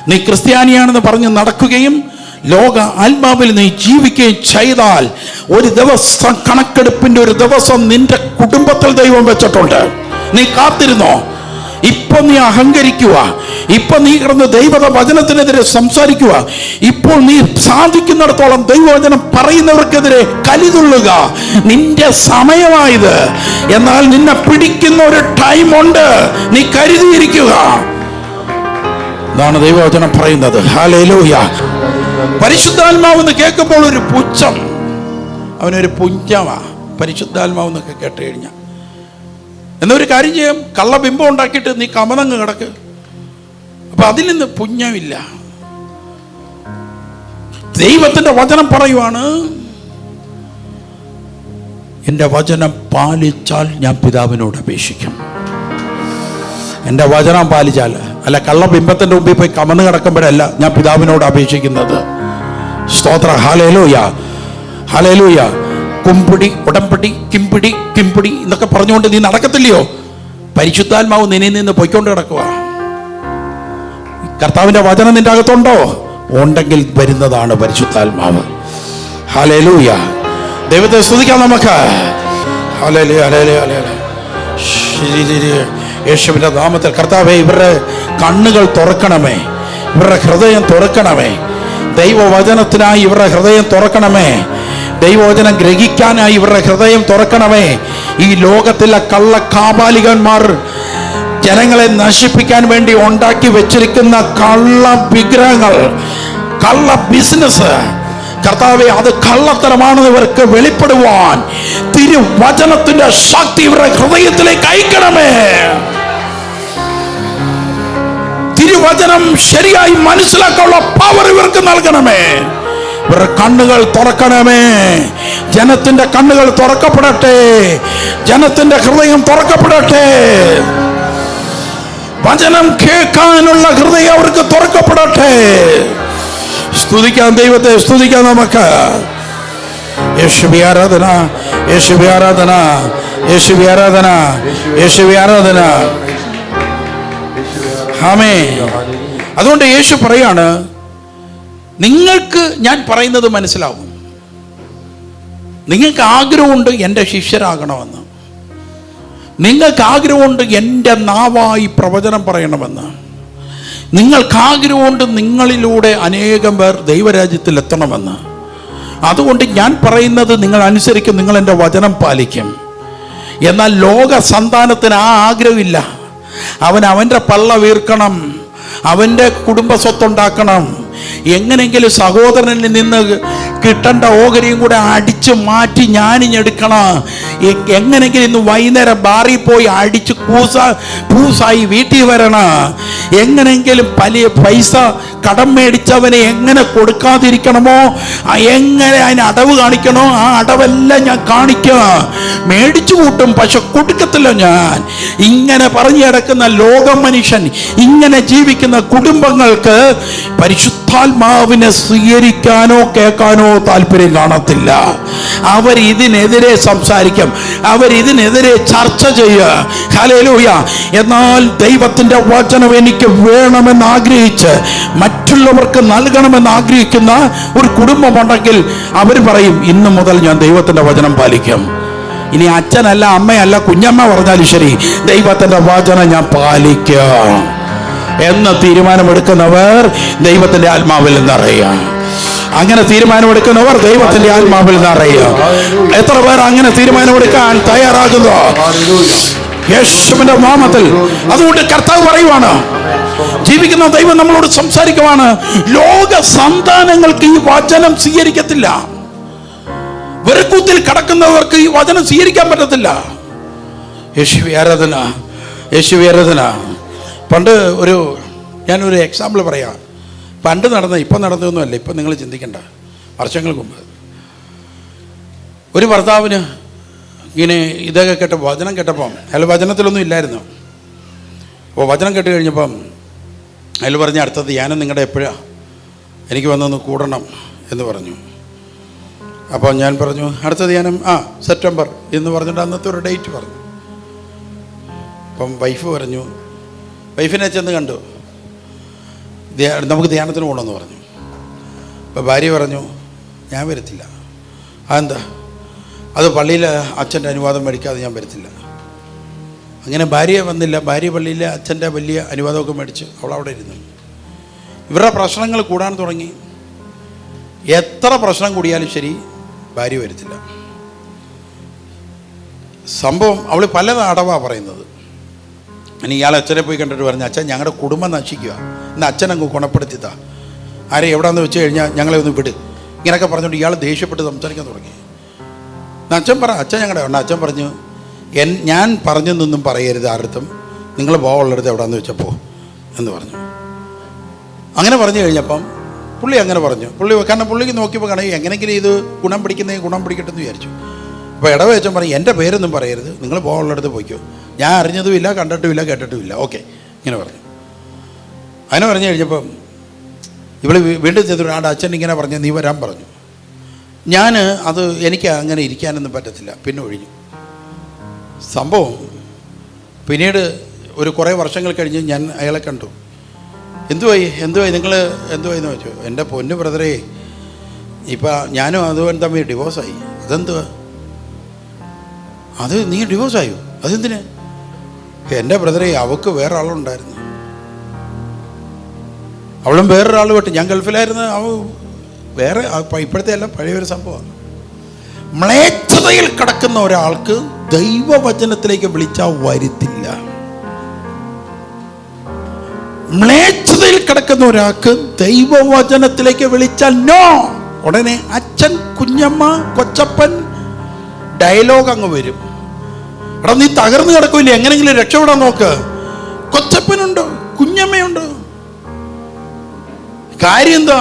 നീ ക്രിസ്ത്യാനിയാണെന്ന് പറഞ്ഞ് നടക്കുകയും ലോക ആത്മാവിൽ നീ ജീവിക്കുകയും ചെയ്താൽ ഒരു ദിവസം, കണക്കെടുപ്പിന്റെ ഒരു ദിവസം നിന്റെ കുടുംബത്തിൽ ദൈവം വെച്ചിട്ടുണ്ട്. നീ കാത്തിരുന്നോ? ഇപ്പൊ നീ അഹങ്കരിക്കുക, ഇപ്പൊ നീ കിടന്ന് ദൈവത വചനത്തിനെതിരെ സംസാരിക്കുക, ഇപ്പോൾ നീ സാധിക്കുന്നിടത്തോളം ദൈവവചനം പറയുന്നവർക്കെതിരെ കലിതുള്ളുക. നിന്റെ സമയമായത്. എന്നാൽ നിന്നെ പിടിക്കുന്ന ഒരു ടൈമുണ്ട്, നീ കരുതിയിരിക്കുക. ഇതാണ് ദൈവവചനം പറയുന്നത്. ഹല്ലേലൂയ. പരിശുദ്ധാത്മാവെന്ന് കേൾക്കുമ്പോൾ ഒരു പുച്ഛം, അവനൊരു പുഞ്ചമാ പരിശുദ്ധാത്മാവെന്നൊക്കെ കേട്ട് കഴിഞ്ഞാൽ. എന്നൊരു കാര്യം ചെയ്യാം, കള്ളബിംബം ഉണ്ടാക്കിയിട്ട് നീ കമതങ്ങ് കിടക്ക്. അപ്പൊ അതിൽ നിന്ന് പുണ്യമില്ല. ദൈവത്തിന്റെ വചനം പറയുവാണ്, എൻ്റെ വചനം പാലിച്ചാൽ ഞാൻ പിതാവിനോട് അപേക്ഷിക്കും. എൻ്റെ വചനം പാലിച്ചാൽ, അല്ല കള്ളബിംബത്തിന്റെ മുമ്പിൽ പോയി കമന്ന് കിടക്കുമ്പോഴല്ല ഞാൻ പിതാവിനോട് അപേക്ഷിക്കുന്നത്. സ്തോത്ര. Hallelujah, hallelujah. കുമ്പിടി, ഉടമ്പടി, കിമ്പിടി എന്നൊക്കെ പറഞ്ഞുകൊണ്ട് നീ നടക്കത്തില്ലയോ? പരിശുദ്ധാത്മാവ് നിന്നിൽ നിന്ന് പൊയ്ക്കൊണ്ട് കിടക്കുക. കർത്താവിന്റെ വചനം നിന്റെ അകത്തുണ്ടോ? ഉണ്ടെങ്കിൽ വരുന്നതാണ് പരിശുദ്ധാത്മാവ്. ഹല്ലേലൂയ. ദൈവത്തെ സ്തുതിക്കാം നമുക്ക്. Hallelujah, hallelujah, hallelujah. യേശുവിന്റെ നാമത്തിൽ കർത്താവേ, ഇവരുടെ കണ്ണുകൾ തുറക്കണമേ, ഇവരുടെ ഹൃദയം തുറക്കണമേ. ദൈവവചനത്തിനായി ഇവരുടെ ഹൃദയം തുറക്കണമേ. ദൈവവചനം ഗ്രഹിക്കാനായി ഇവരുടെ ഹൃദയം തുറക്കണമേ. ഈ ലോകത്തിലെ കള്ളക്കാപാലികന്മാർ ജനങ്ങളെ നശിപ്പിക്കാൻ വേണ്ടി ഉണ്ടാക്കി വെച്ചിരിക്കുന്ന കള്ള വിഗ്രഹങ്ങൾ, കള്ള ബിസിനസ്, കർത്താവെ, അത് കള്ളത്തരമാണെന്ന് ഇവർക്ക് വെളിപ്പെടുവാൻ തിരുവചനത്തിന്റെ ശക്തി ഇവരുടെ ഹൃദയത്തിലേക്ക് അയക്കണമേ. തിരുവചനം ശരിയായി മനസ്സിലാക്കാനുള്ള പവർ ഇവർക്ക് നൽകണമേ. ഇവരുടെ കണ്ണുകൾ തുറക്കണമേ. ജനത്തിന്റെ കണ്ണുകൾ തുറക്കപ്പെടട്ടെ, ജനത്തിന്റെ ഹൃദയം തുറക്കപ്പെടട്ടെ. വചനം കേൾക്കാനുള്ള ഹൃദയം അവർക്ക് തുറക്കപ്പെടട്ടെ. സ്തുതിക്കാൻ ദൈവത്തെ, സ്തുതിക്കാൻ നമുക്ക്. യേശുവേ ആരാധന, യേശുവേ ആരാധന, യേശുവേ ആരാധന, യേശുവേ ആരാധന. ആമേൻ. അതുകൊണ്ട് യേശു പറയാണ്, നിങ്ങൾക്ക് ഞാൻ പറയുന്നത് മനസ്സിലാവും. നിങ്ങൾക്ക് ആഗ്രഹമുണ്ട് എൻ്റെ ശിഷ്യരാകണമെന്ന്, നിങ്ങൾക്ക് ആഗ്രഹമുണ്ട് എൻ്റെ നാവായി പ്രവചനം പറയണമെന്ന്, നിങ്ങൾക്ക് ആഗ്രഹമുണ്ട് നിങ്ങളിലൂടെ അനേകം പേർ ദൈവരാജ്യത്തിൽ എത്തണമെന്ന്. അതുകൊണ്ട് ഞാൻ പറയുന്നത് നിങ്ങൾ അനുസരിക്കും, നിങ്ങൾ എൻ്റെ വചനം പാലിക്കും. എന്നാൽ ലോക സന്താനത്തിന് ആ ആഗ്രഹമില്ല. അവൻ്റെ പള്ള വീർക്കണം, അവൻ്റെ കുടുംബ സ്വത്തുണ്ടാക്കണം, എങ്ങനെങ്കിലും സഹോദരനിൽ നിന്ന് കിട്ടേണ്ട ഓഹരിയും കൂടെ അടിച്ച് മാറ്റി ഞാനിഞ്ഞെടുക്കണം, എങ്ങനെങ്കിലും ഇന്ന് വൈകുന്നേരം ബാറിൽ പോയി അടിച്ച് പൂസായി വീട്ടിൽ വരണം, എങ്ങനെങ്കിലും പൈസ കടം മേടിച്ചവനെ എങ്ങനെ കൊടുക്കാതിരിക്കണമോ, എങ്ങനെ അതിന് അടവ് കാണിക്കണോ ആ അടവെല്ലാം ഞാൻ കാണിക്കുക. മേടിച്ചു കൂട്ടും, പക്ഷെ കൊടുക്കത്തില്ല ഞാൻ. ഇങ്ങനെ പറഞ്ഞു കിടക്കുന്ന ലോക മനുഷ്യൻ, ഇങ്ങനെ ജീവിക്കുന്ന കുടുംബങ്ങൾക്ക് പരിശുദ്ധാത്മാവിനെ സ്വീകരിക്കാനോ കേൾക്കാനോ താല്പര്യം കാണത്തില്ല. അവർ ഇതിനെതിരെ സംസാരിക്കും, അവരിതിനെതിരെ ചർച്ച ചെയ്യുക. ഹല്ലേലൂയ. എന്നാൽ ദൈവത്തിന്റെ വചനം എനിക്ക് വേണമെന്ന് ആഗ്രഹിച്ച് മറ്റുള്ളവർക്ക് നൽകണമെന്ന് ആഗ്രഹിക്കുന്ന ഒരു കുടുംബമുണ്ടെങ്കിൽ അവർ പറയും, ഇന്നു മുതൽ ഞാൻ ദൈവത്തിന്റെ വചനം പാലിക്കും. ഇനി അച്ഛനല്ല, അമ്മയല്ല, കുഞ്ഞമ്മ പറഞ്ഞാലും ശരി, ദൈവത്തിന്റെ വചനം ഞാൻ പാലിക്കാം എന്ന് തീരുമാനമെടുക്കുന്നവർ ദൈവത്തിന്റെ ആത്മാവിൽ നിന്നറിയാം. അങ്ങനെ തീരുമാനമെടുക്കുന്നവർ ദൈവത്തിന്റെ ആത്മാവിൽ നിന്നറിയാം. എത്ര പേർ അങ്ങനെ തീരുമാനമെടുക്കാൻ തയ്യാറാകുന്നു? യേശുവിന്റെ നാമത്തിൽ. അതുകൊണ്ട് കർത്താവ് പറയുവാണ്, ജീവിക്കുന്ന ദൈവം നമ്മളോട് സംസാരിക്കുവാണ്, ലോക സന്താനങ്ങൾക്ക് ഈ വചനം സ്വീകരിക്കത്തില്ല. വെറുക്കൂത്തിൽ കടക്കുന്നവർക്ക് ഈ വചനം സ്വീകരിക്കാൻ പറ്റത്തില്ല. യേശുവേ ആരാധന, യേശുവേ ആരാധന. പണ്ട് ഞാനൊരു എക്സാമ്പിൾ പറയാം. പണ്ട് നടന്ന, ഇപ്പം നടന്നതൊന്നുമല്ല, ഇപ്പം നിങ്ങൾ ചിന്തിക്കണ്ട, വർഷങ്ങൾക്ക് മുമ്പ് ഒരു ഭർത്താവിന് ഇങ്ങനെ ഇതൊക്കെ വചനം കേട്ടപ്പം, അയാൾ വചനത്തിലൊന്നും ഇല്ലായിരുന്നു. അപ്പോൾ വചനം കേട്ട് കഴിഞ്ഞപ്പം അയാൾ പറഞ്ഞ, അടുത്ത ധ്യാനം നിങ്ങളുടെ എപ്പോഴാണ്, എനിക്ക് വന്നൊന്ന് കൂടണം എന്ന് പറഞ്ഞു. അപ്പോൾ ഞാൻ പറഞ്ഞു, അടുത്ത ധ്യാനം സെപ്റ്റംബർ എന്ന് പറഞ്ഞിട്ട് അന്നത്തെ ഒരു ഡേറ്റ് പറഞ്ഞു. അപ്പം വൈഫ് പറഞ്ഞു, വൈഫിനെ ചെന്ന് കണ്ടു, നമുക്ക് ധ്യാനത്തിന് പോകണമെന്ന് പറഞ്ഞു. അപ്പോൾ ഭാര്യ പറഞ്ഞു, ഞാൻ വരത്തില്ല. അതെന്താ? അത് പള്ളിയിൽ അച്ഛൻ്റെ അനുവാദം മേടിക്കാതെ ഞാൻ വരത്തില്ല. അങ്ങനെ ഭാര്യ വന്നില്ല. ഭാര്യ പള്ളിയിലെ അച്ഛൻ്റെ വലിയ അനുവാദമൊക്കെ മേടിച്ച് അവളവിടെ ഇരുന്നു. ഇവരുടെ പ്രശ്നങ്ങൾ കൂടാൻ തുടങ്ങി. എത്ര പ്രശ്നം കൂടിയാലും ശരി ഭാര്യ വരത്തില്ല. സംഭവം അവൾ പല അടവാണ് പറയുന്നത്. ഇനി ഇയാൾ അച്ഛനെ പോയി കണ്ടിട്ട് പറഞ്ഞു, അച്ഛൻ ഞങ്ങളുടെ കുടുംബം നശിക്കുക, ഇന്ന് അച്ഛനങ്ങ് ഗുണപ്പെടുത്തിത്താ, ആരെ എവിടെയാണെന്ന് വെച്ച് കഴിഞ്ഞാൽ ഞങ്ങളെ ഒന്ന് വിട്, ഇങ്ങനെയൊക്കെ പറഞ്ഞുകൊണ്ട് ഇയാൾ ദേഷ്യപ്പെട്ട് സംസാരിക്കാൻ തുടങ്ങി. അച്ഛൻ അച്ഛൻ ഞങ്ങളുടെ അച്ഛൻ പറഞ്ഞു, ഞാൻ പറഞ്ഞെന്നൊന്നും പറയരുത് ആരുടെ, നിങ്ങൾ പോകാനുള്ളടുത്ത് എവിടെയാണെന്ന് വെച്ചപ്പോൾ എന്ന് പറഞ്ഞു. അങ്ങനെ പറഞ്ഞു കഴിഞ്ഞപ്പം പുള്ളി അങ്ങനെ പറഞ്ഞു. കാരണം പുള്ളിക്ക് നോക്കിയപ്പോൾ കാണാം എങ്ങനെയെങ്കിലും ഇത് ഗുണം പിടിക്കട്ടെ എന്ന് വിചാരിച്ചു. അപ്പോൾ ഇടവച്ചൻ പറഞ്ഞു, എൻ്റെ പേരൊന്നും പറയരുത്, നിങ്ങൾ പോകാനുള്ളടുത്ത് പോയിക്കോ, ഞാൻ അറിഞ്ഞതുമില്ല, കണ്ടിട്ടുമില്ല, കേട്ടിട്ടുമില്ല, ഓക്കെ ഇങ്ങനെ പറഞ്ഞു. അങ്ങനെ പറഞ്ഞു കഴിഞ്ഞപ്പം ഇവൾ വീണ്ടും ചെയ്തിട്ട് അച്ഛൻ ഇങ്ങനെ പറഞ്ഞു, നീ വരാൻ പറഞ്ഞു. ഞാൻ എനിക്ക് അങ്ങനെ ഇരിക്കാനൊന്നും പറ്റത്തില്ല, പിന്നെ ഒഴിഞ്ഞു. സംഭവം പിന്നീട് ഒരു കുറേ വർഷങ്ങൾ കഴിഞ്ഞ് ഞാൻ അയാളെ കണ്ടു. എന്തുവായി നിങ്ങൾ എന്തുവായി എന്ന് വെച്ചു. എൻ്റെ പൊന്നു ബ്രദറേ, ഇപ്പം ഞാനും അതുവൻ തമ്മിൽ ഡിവോഴ്സായി. അതെന്തുവാ? അത് നീ ഡിവോഴ്സായോ? അതെന്തിന്? എൻ്റെ ബ്രദറേ, അവൾക്ക് വേറെ ആളുണ്ടായിരുന്നു, അവളും വേറൊരാൾ വിട്ട്. ഞാൻ ഗൾഫിലായിരുന്നു, അവ വേറെ. ഇപ്പോഴത്തെ അല്ല, പഴയൊരു സംഭവമാണ്. മ്ലേച്ഛതയിൽ കിടക്കുന്ന ഒരാൾക്ക് ദൈവവചനത്തിലേക്ക് വിളിച്ചാൽ വരുത്തില്ല. മ്ലേച്ഛതയിൽ കിടക്കുന്ന ഒരാൾക്ക് ദൈവവചനത്തിലേക്ക് വിളിച്ചാൽ നോ. ഉടനെ അച്ഛൻ, കുഞ്ഞമ്മ, കൊച്ചപ്പൻ ഡയലോഗ് അങ്ങ് വരും. എടാ നീ തകർന്നു കിടക്കില്ല, എങ്ങനെയെങ്കിലും രക്ഷപ്പെടാൻ നോക്ക്. കൊച്ചപ്പനുണ്ട്, കുഞ്ഞമ്മയുണ്ട്. കാര്യം എന്താ?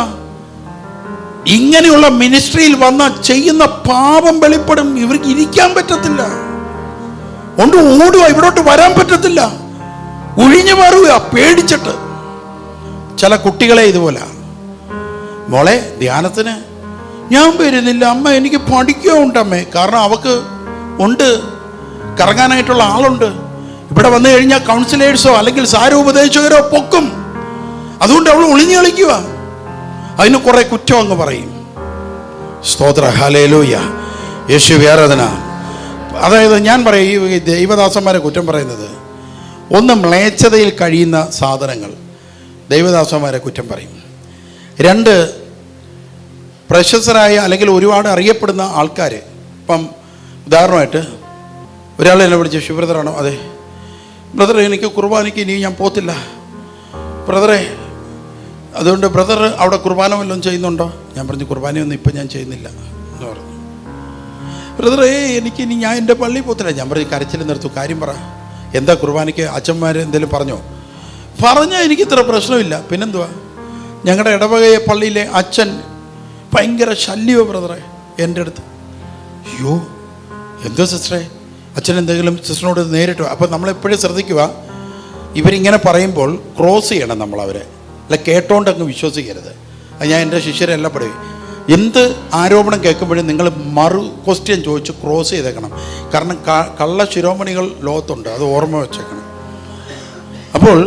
ഇങ്ങനെയുള്ള മിനിസ്ട്രിയിൽ വന്ന ചെയ്യുന്ന പാപം വെളിപ്പെടും. ഇവർക്ക് ഇരിക്കാൻ പറ്റത്തില്ല, കൊണ്ട് ഓടുക, ഇവിടോട്ട് വരാൻ പറ്റത്തില്ല, ഒഴിഞ്ഞു മാറുക പേടിച്ചിട്ട്. ചില കുട്ടികളെ ഇതുപോലെ, മോളെ ധ്യാനത്തിന് ഞാൻ വരുന്നില്ല അമ്മ, എനിക്ക് പഠിക്കുകയുണ്ടമ്മേ. കാരണം അവക്ക് ഉണ്ട്, കറങ്ങാനായിട്ടുള്ള ആളുണ്ട്. ഇവിടെ വന്നു കഴിഞ്ഞാൽ കൗൺസിലേഴ്സോ അല്ലെങ്കിൽ സാരോപദേശകരോ പൊക്കും. അതുകൊണ്ട് അവൾ ഒളിഞ്ഞു കളിക്കുക. അതിന് കുറെ കുറ്റം അങ്ങ് പറയും. സ്തോത്ര, ഹല്ലേലൂയ, യേശുവേ ആരാധന. അതായത് ഞാൻ പറയും, ഈ ദൈവദാസന്മാരെ കുറ്റം പറയുന്നത്, ഒന്ന് മ്ലേച്ഛതയിൽ കഴിയുന്ന സാധനങ്ങൾ ദൈവദാസന്മാരെ കുറ്റം പറയും. രണ്ട്, പ്രശസ്തരായ അല്ലെങ്കിൽ ഒരുപാട് അറിയപ്പെടുന്ന ആൾക്കാർ. ഇപ്പം ഉദാഹരണമായിട്ട് ഒരാൾ എന്നെ വിളിച്ച്, ബ്രദറാണോ? അതെ ബ്രദറെ, എനിക്ക് കുർബാനയ്ക്ക് ഇനി ഞാൻ പോത്തില്ല ബ്രദറെ. അതുകൊണ്ട് ബ്രദർ അവിടെ കുർബാന വല്ലതും ചെയ്യുന്നുണ്ടോ? ഞാൻ പറഞ്ഞു, കുർബാനയൊന്നും ഇപ്പം ഞാൻ ചെയ്യുന്നില്ല എന്ന് പറഞ്ഞു. ബ്രദറെ, എനിക്കിനി ഞാൻ എൻ്റെ പള്ളിയിൽ പോത്തില്ല. ഞാൻ പറഞ്ഞു, കരച്ചിൽ നിർത്തു, കാര്യം പറ, എന്താ കുർബാനയ്ക്ക് അച്ഛന്മാർ എന്തെങ്കിലും പറഞ്ഞോ? പറഞ്ഞാൽ എനിക്കിത്ര പ്രശ്നമില്ല. പിന്നെന്തുവാ, ഞങ്ങളുടെ ഇടവകയെ പള്ളിയിലെ അച്ഛൻ ഭയങ്കര ശല്യമോ ബ്രദറെ എൻ്റെ അടുത്ത്. അയ്യോ എന്തോ സിസ്റ്ററെ, അച്ഛൻ എന്തെങ്കിലും സിസ്റ്ററിനോട് നേരിട്ടോ? അപ്പം നമ്മളെപ്പോഴും ശ്രദ്ധിക്കുക, ഇവരിങ്ങനെ പറയുമ്പോൾ ക്രോസ് ചെയ്യണം നമ്മളവരെ, അല്ല കേട്ടോണ്ട് അങ്ങ് വിശ്വസിക്കരുത്. അത് ഞാൻ എൻ്റെ ശിഷ്യരെല്ലാം പഠിക്കും. എന്ത് ആരോപണം കേൾക്കുമ്പോഴും നിങ്ങൾ മറു ക്വസ്റ്റ്യൻ ചോദിച്ച് ക്രോസ് ചെയ്തേക്കണം. കാരണം കള്ള ശിരോമണികൾ ലോകത്തുണ്ട്, അത് ഓർമ്മ വെച്ചേക്കണം. അപ്പോൾ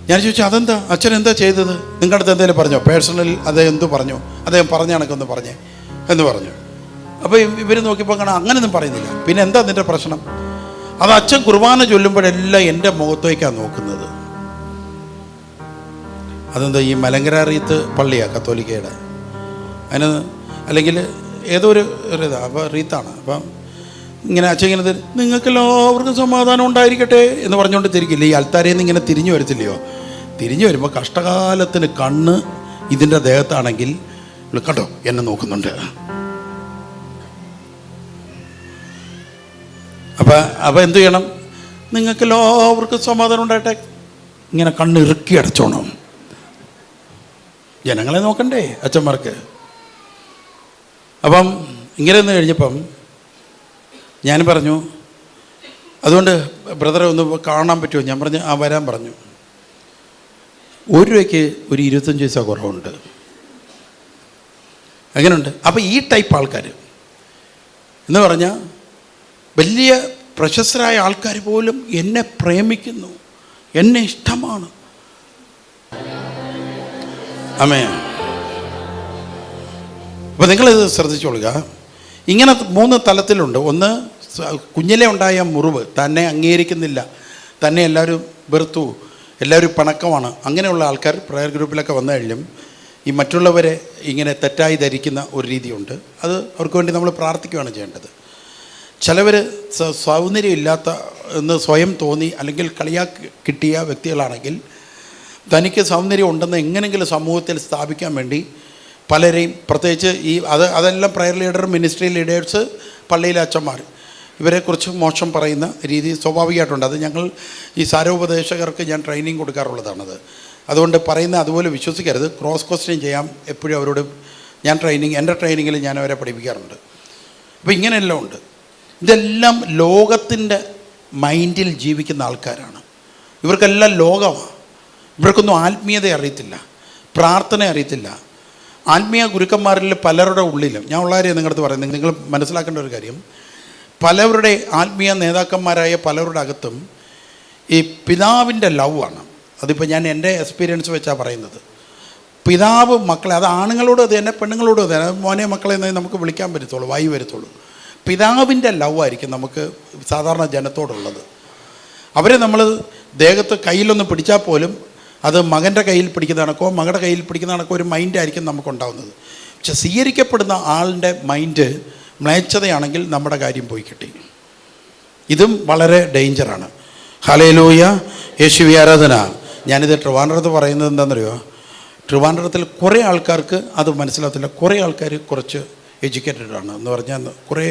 ഞാൻ ചോദിച്ചു, അതെന്താ അച്ഛൻ എന്താ ചെയ്തത്? നിങ്ങളുടെ അടുത്ത് എന്തെങ്കിലും പറഞ്ഞോ? പേഴ്സണൽ അദ്ദേഹം എന്തു പറഞ്ഞു? അദ്ദേഹം പറഞ്ഞ കണക്കൊന്ന് പറഞ്ഞേ എന്ന് പറഞ്ഞു. അപ്പോൾ ഇവർ നോക്കിയപ്പോൾ കാണാൻ അങ്ങനെയൊന്നും പറയുന്നില്ല. പിന്നെ എന്താ നിൻ്റെ പ്രശ്നം? അത് അച്ഛൻ കുർബാന ചൊല്ലുമ്പോഴെല്ലാം എൻ്റെ മുഖത്തേക്കാണ് നോക്കുന്നത്. അതെന്താ, ഈ മലങ്കര റീത്ത് പള്ളിയാണ് കത്തോലിക്കയുടെ, അതിന് അല്ലെങ്കിൽ ഏതോ ഒരു ഇതാണ്, അപ്പോൾ റീത്താണ്. അപ്പം ഇങ്ങനെ അച്ഛൻ ഇങ്ങനെ നിങ്ങൾക്കെല്ലാവർക്കും സമാധാനം ഉണ്ടായിരിക്കട്ടെ എന്ന് പറഞ്ഞുകൊണ്ട് തിരിക്കില്ല. ഈ അൽത്താരയിൽ നിന്ന് ഇങ്ങനെ തിരിഞ്ഞു വരത്തില്ലയോ? തിരിഞ്ഞു വരുമ്പോൾ കഷ്ടകാലത്തിന് കണ്ണ് ഇതിൻ്റെ ദേഹത്താണെങ്കിൽ കണ്ടോ എന്നെ നോക്കുന്നുണ്ട്. അപ്പം എന്തു ചെയ്യണം? നിങ്ങൾക്കെല്ലാവർക്കും സമാധാനം ഉണ്ടായിട്ടെ, ഇങ്ങനെ കണ്ണ് ഇറുക്കി അടച്ചോണം. ജനങ്ങളെ നോക്കണ്ടേ അച്ഛന്മാർക്ക്? അപ്പം ഇങ്ങനെ നിന്ന് കഴിഞ്ഞപ്പം ഞാൻ പറഞ്ഞു, അതുകൊണ്ട് ബ്രദറെ ഒന്ന് കാണാൻ പറ്റുമോ? ഞാൻ പറഞ്ഞു, ആ വരാൻ പറഞ്ഞു. 1 രൂപയ്ക്ക് ഒരു 25 പൈസ കുറവുണ്ട്. അങ്ങനെയുണ്ട്. അപ്പോൾ ഈ ടൈപ്പ് ആൾക്കാർ എന്ന് പറഞ്ഞാൽ വലിയ പ്രശസ്തരായ ആൾക്കാർ പോലും എന്നെ പ്രേമിക്കുന്നു, എന്നെ ഇഷ്ടമാണ്. ആമേൻ. അപ്പോൾ നിങ്ങളിത് ശ്രദ്ധിച്ചോളുക. ഇങ്ങനെ 3 തലത്തിലുണ്ട്. ഒന്ന് കുഞ്ഞിലെ ഉണ്ടായ മുറിവ് തന്നെ അംഗീകരിക്കുന്നില്ല, തന്നെ എല്ലാവരും വെറുത്തു, എല്ലാവരും പിണക്കമാണ്, അങ്ങനെയുള്ള ആൾക്കാർ പ്രയർ ഗ്രൂപ്പിലൊക്കെ വന്നു കഴിഞ്ഞും ഈ മറ്റുള്ളവരെ ഇങ്ങനെ തെറ്റായി ധരിക്കുന്ന ഒരു രീതിയുണ്ട്. അത് അവർക്ക് വേണ്ടി നമ്മൾ പ്രാർത്ഥിക്കുകയാണ് ചെയ്യേണ്ടത്. ചിലവർ സൗന്ദര്യമില്ലാത്ത എന്ന് സ്വയം തോന്നി അല്ലെങ്കിൽ കളിയാക്കി കിട്ടിയ വ്യക്തികളാണെങ്കിൽ തനിക്ക് സൗന്ദര്യം ഉണ്ടെന്ന് എങ്ങനെയെങ്കിലും സമൂഹത്തിൽ സ്ഥാപിക്കാൻ വേണ്ടി പലരെയും, പ്രത്യേകിച്ച് അതെല്ലാം പ്രയർ ലീഡർ, മിനിസ്ട്രി ലീഡേഴ്സ്, പള്ളിയിലെ അച്ഛന്മാർ, ഇവരെക്കുറിച്ച് മോശം പറയുന്ന രീതി സ്വാഭാവികമായിട്ടുണ്ട്. അത് ഞങ്ങൾ ഈ സാരോപദേശകർക്ക് ഞാൻ ട്രെയിനിങ് കൊടുക്കാറുള്ളതാണത്. അതുകൊണ്ട് പറയുന്ന അതുപോലെ വിശ്വസിക്കരുത്. ക്രോസ് ക്വസ്റ്റ്യൻ ചെയ്യാം എപ്പോഴും അവരോട്. എൻ്റെ ട്രെയിനിങ്ങിൽ ഞാൻ അവരെ പഠിപ്പിക്കാറുണ്ട്. അപ്പോൾ ഇങ്ങനെയെല്ലാം ഉണ്ട്. ഇതെല്ലാം ലോകത്തിൻ്റെ മൈൻഡിൽ ജീവിക്കുന്ന ആൾക്കാരാണ്. ഇവർക്കെല്ലാം ലോകമാണ്. ഇവർക്കൊന്നും ആത്മീയത അറിയത്തില്ല, പ്രാർത്ഥന അറിയത്തില്ല. ആത്മീയ ഗുരുക്കന്മാരിൽ പലരുടെ ഉള്ളിലും, ഞാൻ ഉള്ള കാര്യം നിങ്ങളടുത്ത് പറയുന്നത്, നിങ്ങൾ മനസ്സിലാക്കേണ്ട ഒരു കാര്യം, പലവരുടെ ആത്മീയ നേതാക്കന്മാരായ പലരുടെ അകത്തും ഈ പിതാവിൻ്റെ ലവാണ്. അതിപ്പോൾ ഞാൻ എൻ്റെ എക്സ്പീരിയൻസ് വെച്ചാണ് പറയുന്നത്. പിതാവ് മക്കളെ, അത് ആണുങ്ങളോട് അത് തന്നെ, പെണ്ണുങ്ങളോട് അത് തന്നെ, മോനെ മക്കളെ എന്നേ നമുക്ക് വിളിക്കാൻ പറ്റത്തുള്ളൂ, വായി വരത്തുള്ളൂ. പിതാവിൻ്റെ ലവ് ആയിരിക്കും നമുക്ക് സാധാരണ ജനത്തോടുള്ളത്. അവരെ നമ്മൾ ദേഹത്ത് കയ്യിലൊന്ന് പിടിച്ചാൽ പോലും അത് മകൻ്റെ കയ്യിൽ പിടിക്കുന്ന കണക്കോ മകളുടെ കയ്യിൽ പിടിക്കുന്ന കണക്കോ ഒരു മൈൻഡായിരിക്കും നമുക്കുണ്ടാവുന്നത്. പക്ഷെ സ്വീകരിക്കപ്പെടുന്ന ആളുടെ മൈൻഡ് മ്ലേച്ഛതയാണെങ്കിൽ നമ്മുടെ കാര്യം പോയി കിട്ടി. ഇതും വളരെ ഡേഞ്ചറാണ്. ഹല്ലേലൂയ, യേശുവേ ആരാധന. ഞാനിത് ട്രിവാൻഡ്രത്ത് പറയുന്നത് എന്താണെന്നറിയോ? ട്രിവാൻഡ്രത്തിൽ കുറേ ആൾക്കാർക്ക് അത് മനസ്സിലാകത്തില്ല. കുറേ ആൾക്കാർ കുറച്ച് എഡ്യൂക്കേറ്റഡ് ആണ് എന്ന് പറഞ്ഞാൽ, കുറേ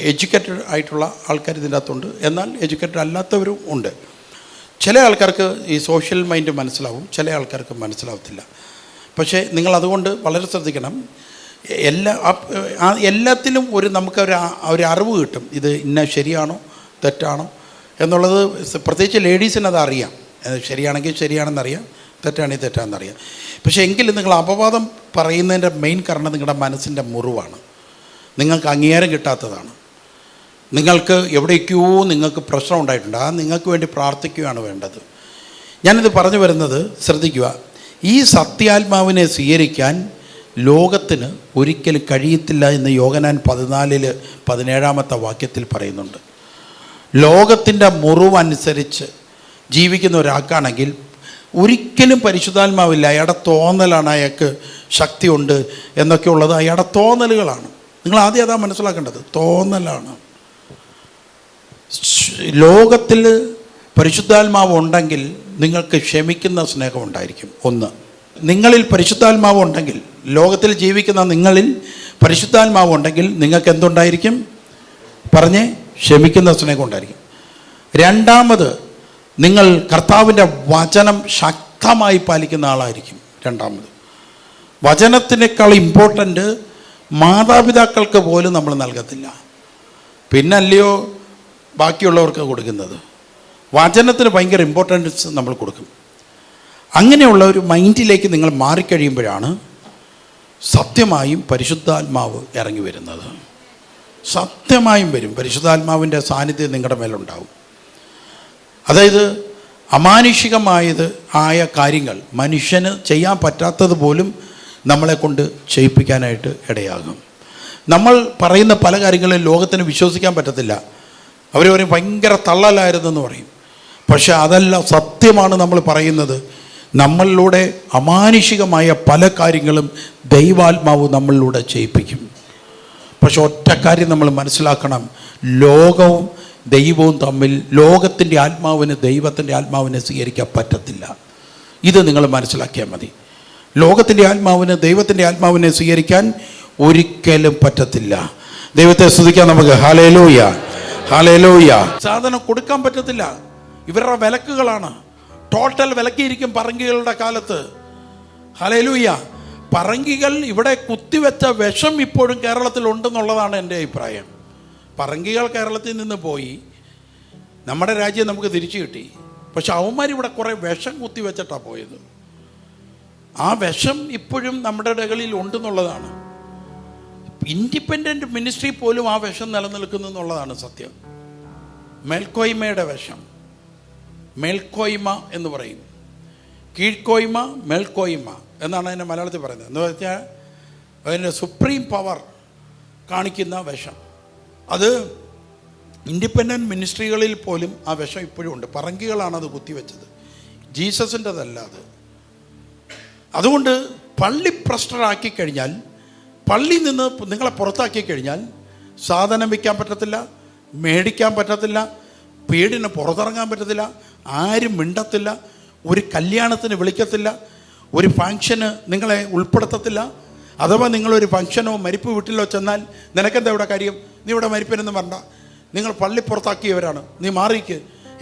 എഡ്യൂക്കേറ്റഡ് ആയിട്ടുള്ള ആൾക്കാർ ഇതിൻ്റെ അകത്തുണ്ട്, എന്നാൽ എഡ്യൂക്കേറ്റഡ് അല്ലാത്തവരും ഉണ്ട്. ചില ആൾക്കാർക്ക് ഈ സോഷ്യൽ മൈൻഡ് മനസ്സിലാവും, ചില ആൾക്കാർക്ക് മനസ്സിലാവത്തില്ല. പക്ഷേ നിങ്ങൾ അതുകൊണ്ട് വളരെ ശ്രദ്ധിക്കണം. എല്ലാത്തിലും നമുക്കൊരു അറിവ് കിട്ടും. ഇത് ഇന്ന ശരിയാണോ തെറ്റാണോ എന്നുള്ളത്. പ്രത്യേകിച്ച് ലേഡീസിന് അത് അറിയാം. ശരിയാണെങ്കിൽ ശരിയാണെന്നറിയാം, തെറ്റാണെങ്കിൽ തെറ്റാണെന്നറിയാം. പക്ഷേ എങ്കിലും നിങ്ങൾ അപവാദം പറയുന്നതിൻ്റെ മെയിൻ കാരണം നിങ്ങളുടെ മനസ്സിൻ്റെ മുറിവാണ്. നിങ്ങൾക്ക് അംഗീകാരം കിട്ടാത്തതാണ്. നിങ്ങൾക്ക് എവിടേക്കോ നിങ്ങൾക്ക് പ്രശ്നം ഉണ്ടായിട്ടുണ്ട്. നിങ്ങൾക്ക് വേണ്ടി പ്രാർത്ഥിക്കുകയാണ് വേണ്ടത്. ഞാനിത് പറഞ്ഞു വരുന്നത് ശ്രദ്ധിക്കുക. ഈ സത്യാത്മാവിനെ സ്വീകരിക്കാൻ ലോകത്തിന് ഒരിക്കലും കഴിയത്തില്ല എന്ന് യോഹന്നാൻ 14:17 വാക്യത്തിൽ പറയുന്നുണ്ട്. ലോകത്തിൻ്റെ മുറിവനുസരിച്ച് ജീവിക്കുന്ന ഒരാൾക്കാണെങ്കിൽ ഒരിക്കലും പരിശുദ്ധാത്മാവില്ല. അയാളുടെ തോന്നലാണ്, അയാൾക്ക് ശക്തിയുണ്ട് എന്നൊക്കെ ഉള്ളത് അയാളുടെ തോന്നലുകളാണ്. നിങ്ങൾ ആദ്യം അതാ മനസ്സിലാക്കേണ്ടത്, തോന്നലാണ്. ലോകത്തിൽ പരിശുദ്ധാത്മാവ് ഉണ്ടെങ്കിൽ നിങ്ങൾക്ക് ക്ഷമിക്കുന്ന സ്നേഹം ഉണ്ടായിരിക്കും. ഒന്ന്, നിങ്ങളിൽ പരിശുദ്ധാത്മാവ് ഉണ്ടെങ്കിൽ, ലോകത്തിൽ ജീവിക്കുന്ന നിങ്ങളിൽ പരിശുദ്ധാത്മാവ് ഉണ്ടെങ്കിൽ നിങ്ങൾക്ക് എന്തുണ്ടായിരിക്കും? പറഞ്ഞേ, ക്ഷമിക്കുന്ന സ്നേഹം ഉണ്ടായിരിക്കും. രണ്ടാമത്, നിങ്ങൾ കർത്താവിൻ്റെ വചനം ശക്തമായി പാലിക്കുന്ന ആളായിരിക്കും. രണ്ടാമത്, വചനത്തിനേക്കാൾ ഇമ്പോർട്ടൻ്റ് മാതാപിതാക്കൾക്ക് പോലും നമ്മൾ നൽകത്തില്ല. പിന്നല്ലയോ ബാക്കിയുള്ളവർക്ക് കൊടുക്കുന്നത്. വചനത്തിന് ഭയങ്കര ഇമ്പോർട്ടൻസ് നമ്മൾ കൊടുക്കും. അങ്ങനെയുള്ള ഒരു മൈൻഡിലേക്ക് നിങ്ങൾ മാറിക്കഴിയുമ്പോഴാണ് സത്യമായും പരിശുദ്ധാത്മാവ് ഇറങ്ങി വരുന്നത്. സത്യമായും വരും. പരിശുദ്ധാത്മാവിൻ്റെ സാന്നിധ്യം നിങ്ങളുടെ മേലുണ്ടാവും. അതായത് ആയ കാര്യങ്ങൾ, മനുഷ്യന് ചെയ്യാൻ പറ്റാത്തത് പോലും നമ്മളെ കൊണ്ട് ചെയ്യിപ്പിക്കാനായിട്ട് ഇടയാകും. നമ്മൾ പറയുന്ന പല കാര്യങ്ങളും ലോകത്തിന് വിശ്വസിക്കാൻ പറ്റത്തില്ല. അവർ പറയും ഭയങ്കര തള്ളലായിരുന്നെന്ന് പറയും. പക്ഷെ അതല്ല, സത്യമാണ് നമ്മൾ പറയുന്നത്. നമ്മളിലൂടെ അമാനുഷികമായ പല കാര്യങ്ങളും ദൈവാത്മാവ് നമ്മളിലൂടെ ചെയ്യിപ്പിക്കും. പക്ഷെ ഒറ്റ കാര്യം നമ്മൾ മനസ്സിലാക്കണം, ലോകവും ദൈവവും തമ്മിൽ, ലോകത്തിൻ്റെ ആത്മാവിന് ദൈവത്തിൻ്റെ ആത്മാവിനെ സ്വീകരിക്കാൻ പറ്റത്തില്ല. ഇത് നിങ്ങൾ മനസ്സിലാക്കിയാൽ മതി. ലോകത്തിൻ്റെ ആത്മാവിന് ദൈവത്തിൻ്റെ ആത്മാവിനെ സ്വീകരിക്കാൻ ഒരിക്കലും പറ്റത്തില്ല. ദൈവത്തെ സ്തുതിക്കാൻ നമുക്ക്. Hallelujah, hallelujah. സാധനം കൊടുക്കാൻ പറ്റത്തില്ല. ഇവരുടെ വിലക്കുകളാണ്. ടോട്ടൽ വിലക്കിയിരിക്കും പറങ്കികളുടെ കാലത്ത്. ഹല്ലേലൂയ. പറങ്കികൾ ഇവിടെ കുത്തിവെച്ച വിഷം ഇപ്പോഴും കേരളത്തിൽ ഉണ്ടെന്നുള്ളതാണ് എൻ്റെ അഭിപ്രായം. പറങ്കികൾ കേരളത്തിൽ നിന്ന് പോയി, നമ്മുടെ രാജ്യം നമുക്ക് തിരിച്ചു കിട്ടി. പക്ഷെ അവന്മാർ ഇവിടെ കുറേ വിഷം കുത്തിവെച്ചിട്ടാണ് പോയത്. ആ വിഷം ഇപ്പോഴും നമ്മുടെ ഇടകളിൽ ഉണ്ടെന്നുള്ളതാണ്. ഇൻഡിപെൻഡൻറ്റ് മിനിസ്ട്രി പോലും ആ വിഷം നിലനിൽക്കുന്നു എന്നുള്ളതാണ് സത്യം. മേൽക്കോയ്മയുടെ വിഷം, മേൽക്കോയ്മ എന്ന് പറയും. കീഴ്ക്കോയ്മ, മേൽക്കോയ്മ എന്നാണ് അതിൻ്റെ മലയാളത്തിൽ പറയുന്നത്. എന്ന് വെച്ചാൽ അതിൻ്റെ സുപ്രീം പവർ കാണിക്കുന്ന വിഷം. അത് ഇൻഡിപെൻഡൻറ്റ് മിനിസ്ട്രികളിൽ പോലും ആ വിഷം ഇപ്പോഴും ഉണ്ട്. പറങ്കികളാണ് അത് കുത്തിവെച്ചത്, ജീസസിൻ്റെതല്ല അത്. അതുകൊണ്ട് പള്ളി പ്രസ്റ്ററാക്കി കഴിഞ്ഞാൽ, പള്ളിയിൽ നിന്ന് നിങ്ങളെ പുറത്താക്കി കഴിഞ്ഞാൽ സാധനം വയ്ക്കാൻ പറ്റത്തില്ല, മേടിക്കാൻ പറ്റത്തില്ല, വീടിന് പുറത്തിറങ്ങാൻ പറ്റത്തില്ല, ആരും മിണ്ടത്തില്ല, ഒരു കല്യാണത്തിന് വിളിക്കത്തില്ല, ഒരു ഫങ്ഷന് നിങ്ങളെ ഉൾപ്പെടുത്തത്തില്ല. അഥവാ നിങ്ങളൊരു ഫങ്ഷനോ മരിപ്പ് വീട്ടിലോ ചെന്നാൽ നിനക്കെന്താ ഇവിടെ കാര്യം, നീ ഇവിടെ മരിപ്പനെന്ന് പറഞ്ഞ, നിങ്ങൾ പള്ളി പുറത്താക്കിയവരാണ്, നീ മാറിക്ക്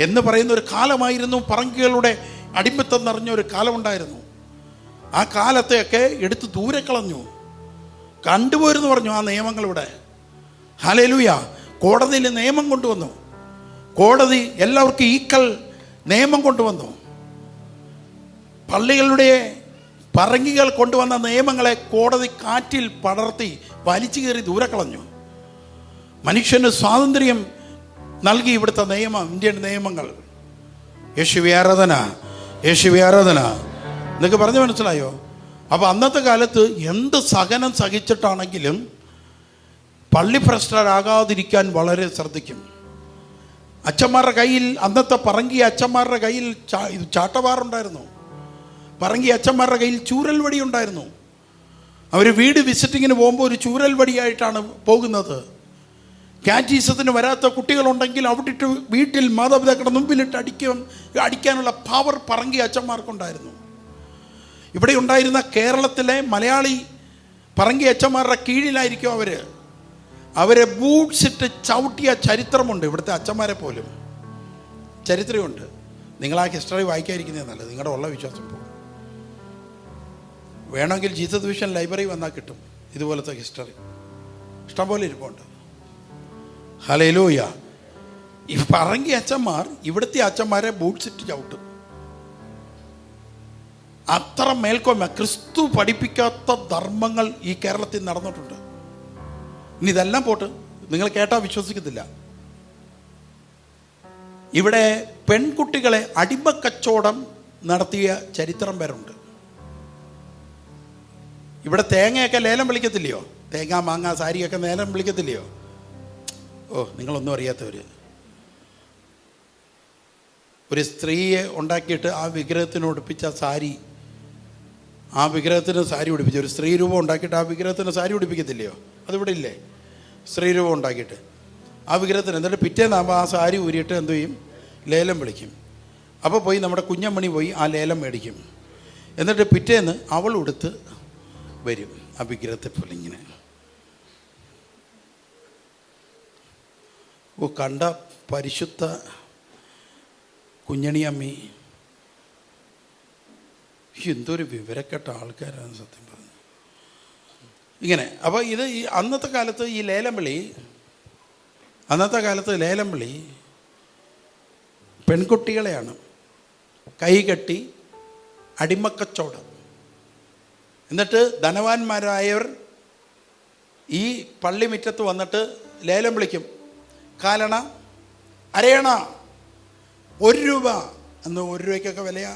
എന്ന് പറയുന്ന ഒരു കാലമായിരുന്നു. പറങ്കികളുടെ അടിമത്തം നിറഞ്ഞ ഒരു കാലമുണ്ടായിരുന്നു. ആ കാലത്തെയൊക്കെ എടുത്ത് ദൂരെ കളഞ്ഞു, കണ്ടുപോരെന്ന് പറഞ്ഞു ആ നിയമങ്ങളിവിടെ. ഹല്ലേലൂയ. കോടതിയിൽ നിയമം കൊണ്ടുവന്നു, കോടതി എല്ലാവർക്കും ഈക്വൽ നിയമം കൊണ്ടുവന്നു. പള്ളികളുടെ പറങ്കികൾ കൊണ്ടുവന്ന നിയമങ്ങളെ കോടതി കാറ്റിൽ പടർത്തി വലിച്ചു കയറി ദൂരെ കളഞ്ഞു. മനുഷ്യന് സ്വാതന്ത്ര്യം നൽകി ഇവിടുത്തെ നിയമം, ഇന്ത്യൻ നിയമങ്ങൾ. യേശുവേ ആരാധന, യേശുവേ ആരാധന. നിങ്ങൾക്ക് പറഞ്ഞു മനസ്സിലായോ? അപ്പോൾ അന്നത്തെ കാലത്ത് എന്ത് സഹനം സഹിച്ചിട്ടാണെങ്കിലും പള്ളി ഭ്രഷ്ടരാകാതിരിക്കാൻ വളരെ ശ്രദ്ധിക്കും. അച്ഛന്മാരുടെ കയ്യിൽ, അന്നത്തെ പറങ്കി അച്ഛന്മാരുടെ കയ്യിൽ ചാട്ടവാറുണ്ടായിരുന്നു, പറങ്കി അച്ഛന്മാരുടെ കയ്യിൽ ചൂരൽ വടി ഉണ്ടായിരുന്നു. അവർ വീട് വിസിറ്റിങ്ങിന് പോകുമ്പോൾ ഒരു ചൂരൽ വടിയായിട്ടാണ് പോകുന്നത്. കാറ്റീസത്തിന് വരാത്ത കുട്ടികളുണ്ടെങ്കിൽ അവിടിട്ട് വീട്ടിൽ മാതാപിതാക്കളുടെ മുമ്പിലിട്ട് അടിക്കാനുള്ള പവർ പറങ്കി അച്ഛന്മാർക്കുണ്ടായിരുന്നു. ഇവിടെ ഉണ്ടായിരുന്ന കേരളത്തിലെ മലയാളി പറങ്കി അച്ഛന്മാരുടെ കീഴിലായിരിക്കും അവരെ ബൂട്ട്സ് ഇട്ട് ചവിട്ടിയ ചരിത്രമുണ്ട്. ഇവിടുത്തെ അച്ഛന്മാരെ പോലും ചരിത്രമുണ്ട്. നിങ്ങൾ ആ ഹിസ്റ്ററി വായിക്കാതിരിക്കുന്നേ നല്ലത്, നിങ്ങളുടെ ഉള്ള വിശ്വാസം പോകും. വേണമെങ്കിൽ ജീസസ് വിഷൻ ലൈബ്രറി വന്നാൽ കിട്ടും ഇതുപോലത്തെ ഹിസ്റ്ററി, ഇഷ്ടംപോലെ ഇരിപ്പുണ്ട്. ഹല്ലേലൂയ. ഈ പറങ്കി അച്ഛന്മാർ ഇവിടുത്തെ അച്ഛന്മാരെ ബൂട്ട്സ് ഇട്ട് ചവിട്ടും. അത്ര മേൽക്കോയ്മ, ക്രിസ്തു പഠിപ്പിക്കാത്ത ധർമ്മങ്ങൾ ഈ കേരളത്തിൽ നടന്നിട്ടുണ്ട്. ഇനി ഇതെല്ലാം പോട്ട്, നിങ്ങൾ കേട്ടാൽ വിശ്വസിക്കത്തില്ല. ഇവിടെ പെൺകുട്ടികളെ അടിമക്കച്ചവടം നടത്തിയ ചരിത്രം വരെയുണ്ട്. ഇവിടെ തേങ്ങയൊക്കെ ലേലം വിളിക്കത്തില്ലയോ? തേങ്ങ, മാങ്ങ, സാരിയൊക്കെ ലേലം വിളിക്കത്തില്ലയോ? ഓ, നിങ്ങളൊന്നും അറിയാത്തവർ. ഒരു സ്ത്രീയെ ഉണ്ടാക്കിയിട്ട് ആ വിഗ്രഹത്തിന് ഉടുപ്പിച്ച സാരി, ആ വിഗ്രഹത്തിന് സാരി ഉടുപ്പിച്ച ഒരു സ്ത്രീ രൂപം ഉണ്ടാക്കിയിട്ട് ആ വിഗ്രഹത്തിന് സാരി ഉടുപ്പിക്കത്തില്ലയോ? അതിവിടെ ഇല്ലേ? സ്ത്രീ രൂപം ഉണ്ടാക്കിയിട്ട് ആ വിഗ്രഹത്തിന്, എന്നിട്ട് പിറ്റേന്നാകുമ്പോൾ ആ സാരി ഊരിയിട്ട് എന്തു ചെയ്യും? ലേലം വിളിക്കും. അപ്പോൾ പോയി നമ്മുടെ കുഞ്ഞമ്മണി പോയി ആ ലേലം മേടിക്കും. എന്നിട്ട് പിറ്റേന്ന് അവൾ ഉടുത്ത് വരും ആ വിഗ്രഹത്തെ പോലെ ഇങ്ങനെ. ഓ, കണ്ട പരിശുദ്ധ കുഞ്ഞണിയമ്മി, എന്തൊരു വിവരക്കെട്ട ആൾക്കാരാണ് സത്യം പറഞ്ഞു ഇങ്ങനെ. അപ്പോൾ ഇത് അന്നത്തെ കാലത്ത് ഈ ലേലം വിളി പെൺകുട്ടികളെയാണ് കൈകെട്ടി അടിമക്കച്ചവടം. എന്നിട്ട് ധനവാന്മാരായവർ ഈ പള്ളിമുറ്റത്ത് വന്നിട്ട് ലേലം വിളിക്കും. കാലണ, അരയണ, 1 രൂപ. അന്ന് 1 രൂപയ്ക്കൊക്കെ വിലയാ.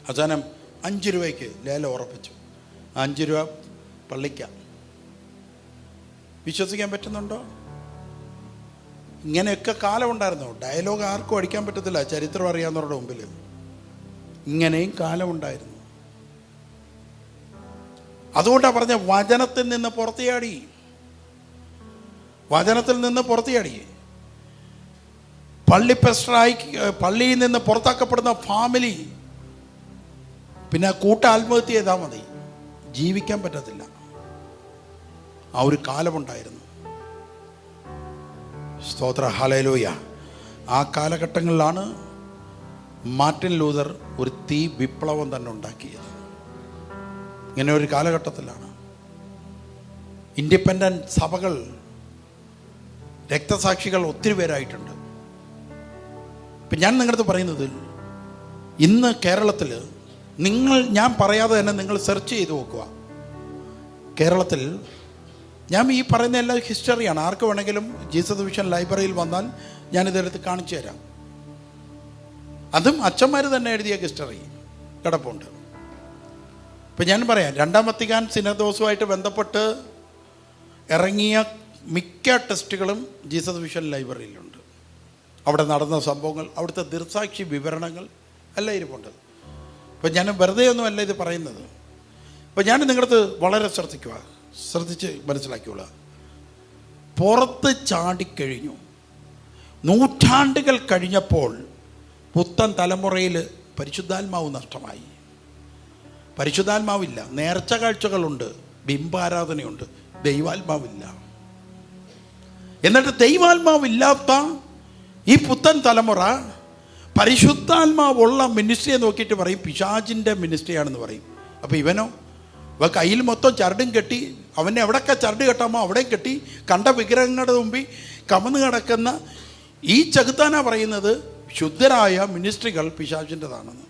അവസാനം 5 രൂപയ്ക്ക് ലേലം ഉറപ്പിച്ചു. 5 രൂപ പള്ളിക്ക. വിശ്വസിക്കാൻ പറ്റുന്നുണ്ടോ? ഇങ്ങനെയൊക്കെ കാലമുണ്ടായിരുന്നു. ഡയലോഗ് ആർക്കും അടിക്കാൻ പറ്റത്തില്ല, ചരിത്രം അറിയാവുന്നവരുടെ മുമ്പിൽ. ഇങ്ങനെയും കാലമുണ്ടായിരുന്നു. അതുകൊണ്ടാണ് പറഞ്ഞ വചനത്തിൽ നിന്ന് പുറത്തിയാടി. പള്ളിയിൽ നിന്ന് പുറത്താക്കപ്പെടുന്ന ഫാമിലി പിന്നെ ആത്മഹത്യ ചെയ്താൽ മതി, ജീവിക്കാൻ പറ്റത്തില്ല. ആ ഒരു കാലമുണ്ടായിരുന്നു. സ്തോത്ര, ഹല്ലേലൂയ. ആ കാലഘട്ടങ്ങളിലാണ് മാർട്ടിൻ ലൂതർ ഒരു വിപ്ലവം തന്നെ ഉണ്ടാക്കിയത്. ഇങ്ങനെ ഒരു കാലഘട്ടത്തിലാണ് ഇൻഡിപെൻഡൻറ്റ് സഭകൾ, രക്തസാക്ഷികൾ ഒത്തിരി പേരായിട്ടുണ്ട്. ഇപ്പം ഞാൻ നിങ്ങളടുത്ത് പറയുന്നത്, ഇന്ന് കേരളത്തിൽ ഞാൻ പറയാതെ തന്നെ നിങ്ങൾ സെർച്ച് ചെയ്ത് നോക്കുക. കേരളത്തിൽ ഞാൻ ഈ പറയുന്ന എല്ലാ ഹിസ്റ്ററിയാണ്. ആർക്ക് വേണമെങ്കിലും ജീസസ് വിഷൻ ലൈബ്രറിയിൽ വന്നാൽ ഞാനിതെടുത്ത് കാണിച്ചു തരാം. അതും അച്ഛന്മാർ തന്നെ എഴുതിയ ഹിസ്റ്ററി കിടപ്പുണ്ട്. ഇപ്പം ഞാൻ പറയാം, 2ാം വത്തിക്കാൻ സിനഡോസുമായിട്ട് ബന്ധപ്പെട്ട് ഇറങ്ങിയ മിക്ക ടെസ്റ്റുകളും ജീസസ് വിഷൻ ലൈബ്രറിയിലുണ്ട്. അവിടെ നടന്ന സംഭവങ്ങൾ, അവിടുത്തെ ദൃക്സാക്ഷി വിവരണങ്ങൾ എല്ലാം ഇരിപ്പുണ്ട്. ഇപ്പം ഞാൻ വെറുതെ ഒന്നുമല്ല ഇത് പറയുന്നത്. ഇപ്പം ഞാൻ നിങ്ങളത് വളരെ ശ്രദ്ധിച്ച് മനസ്സിലാക്കിയോളാം. പുറത്ത് ചാടിക്കഴിഞ്ഞു. നൂറ്റാണ്ടുകൾ കഴിഞ്ഞപ്പോൾ പുത്തൻ തലമുറയിൽ പരിശുദ്ധാത്മാവ് നഷ്ടമായി. പരിശുദ്ധാത്മാവില്ല. നേർച്ച കാഴ്ചകളുണ്ട്, ബിംബാരാധനയുണ്ട്, ദൈവാത്മാവില്ല. എന്നിട്ട് ദൈവാത്മാവില്ലാത്ത ഈ പുത്തൻ തലമുറ പരിശുദ്ധാത്മാവുള്ള മിനിസ്ട്രിയെ നോക്കിയിട്ട് പറയും പിശാചിൻ്റെ മിനിസ്ട്രിയാണെന്ന് പറയും. അപ്പോൾ ഇവനോ കയ്യിൽ മൊത്തം ചരടും കെട്ടി, അവനെ എവിടെയൊക്കെ ചരട് കെട്ടാമോ അവിടെയും കെട്ടി, കണ്ട വിഗ്രഹങ്ങളുടെ മുമ്പിൽ കമന്ന് കിടക്കുന്ന ഈ ചെകുത്താനാ പറയുന്നത് ശുദ്ധരായ മിനിസ്ട്രികൾ പിശാചിൻ്റെതാണെന്ന്.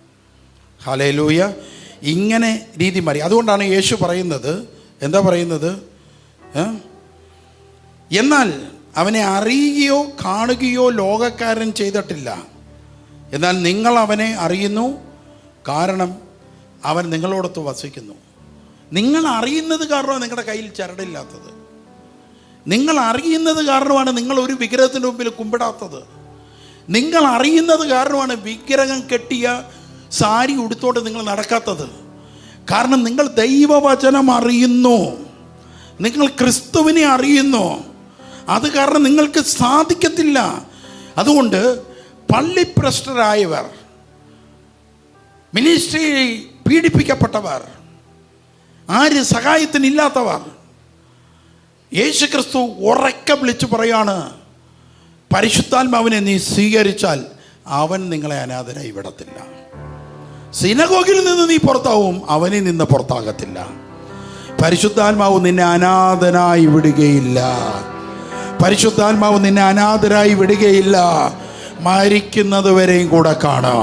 ഹല്ലേലൂയ. ഇങ്ങനെ രീതി മാറി. അതുകൊണ്ടാണ് യേശു പറയുന്നത്, എന്താ പറയുന്നത്? എന്നാൽ അവനെ അറിയുകയോ കാണുകയോ ലോകക്കാരൻ ചെയ്തിട്ടില്ല, എന്നാൽ നിങ്ങൾ അവനെ അറിയുന്നു, കാരണം അവൻ നിങ്ങളോടൊത്ത് വസിക്കുന്നു. നിങ്ങൾ അറിയുന്നത് കാരണമാണ് നിങ്ങളുടെ കയ്യിൽ ചരടില്ലാത്തത്. നിങ്ങൾ അറിയുന്നത് കാരണമാണ് നിങ്ങൾ ഒരു വിഗ്രഹത്തിൻ്റെ മുമ്പിൽ കുമ്പിടാത്തത്. നിങ്ങൾ അറിയുന്നത് കാരണമാണ് വിഗ്രഹം കെട്ടിയ സാരി ഉടുത്തോണ്ട് നിങ്ങൾ നടക്കാത്തത്. കാരണം നിങ്ങൾ ദൈവവചനം അറിയുന്നു, നിങ്ങൾ ക്രിസ്തുവിനെ അറിയുന്നു. അത് കാരണം നിങ്ങൾക്ക് സാധിക്കത്തില്ല. അതുകൊണ്ട് പള്ളിപ്രസ്റ്റരായവർ, മിനിസ്ട്രി പീഡിപ്പിക്കപ്പെട്ടവർ, ആര് സഹായത്തിനില്ലാത്തവർ, യേശു ക്രിസ്തു ഉറക്കെ വിളിച്ചു പറയാണ്, പരിശുദ്ധാത്മാവിനെ നീ സ്വീകരിച്ചാൽ അവൻ നിങ്ങളെ അനാഥരായി വിടത്തില്ല. സിനഗോഗിൽ നിന്ന് നീ പുറത്താവും, അവനിൽ നിന്ന് പുറത്താകത്തില്ല. പരിശുദ്ധാത്മാവ് നിന്നെ അനാഥനായി വിടുകയില്ല. പരിശുദ്ധാത്മാവ് നിന്നെ അനാഥരായി വിടുകയില്ല. മരിക്കുന്നത് വരെയും കൂടെ കാണുക,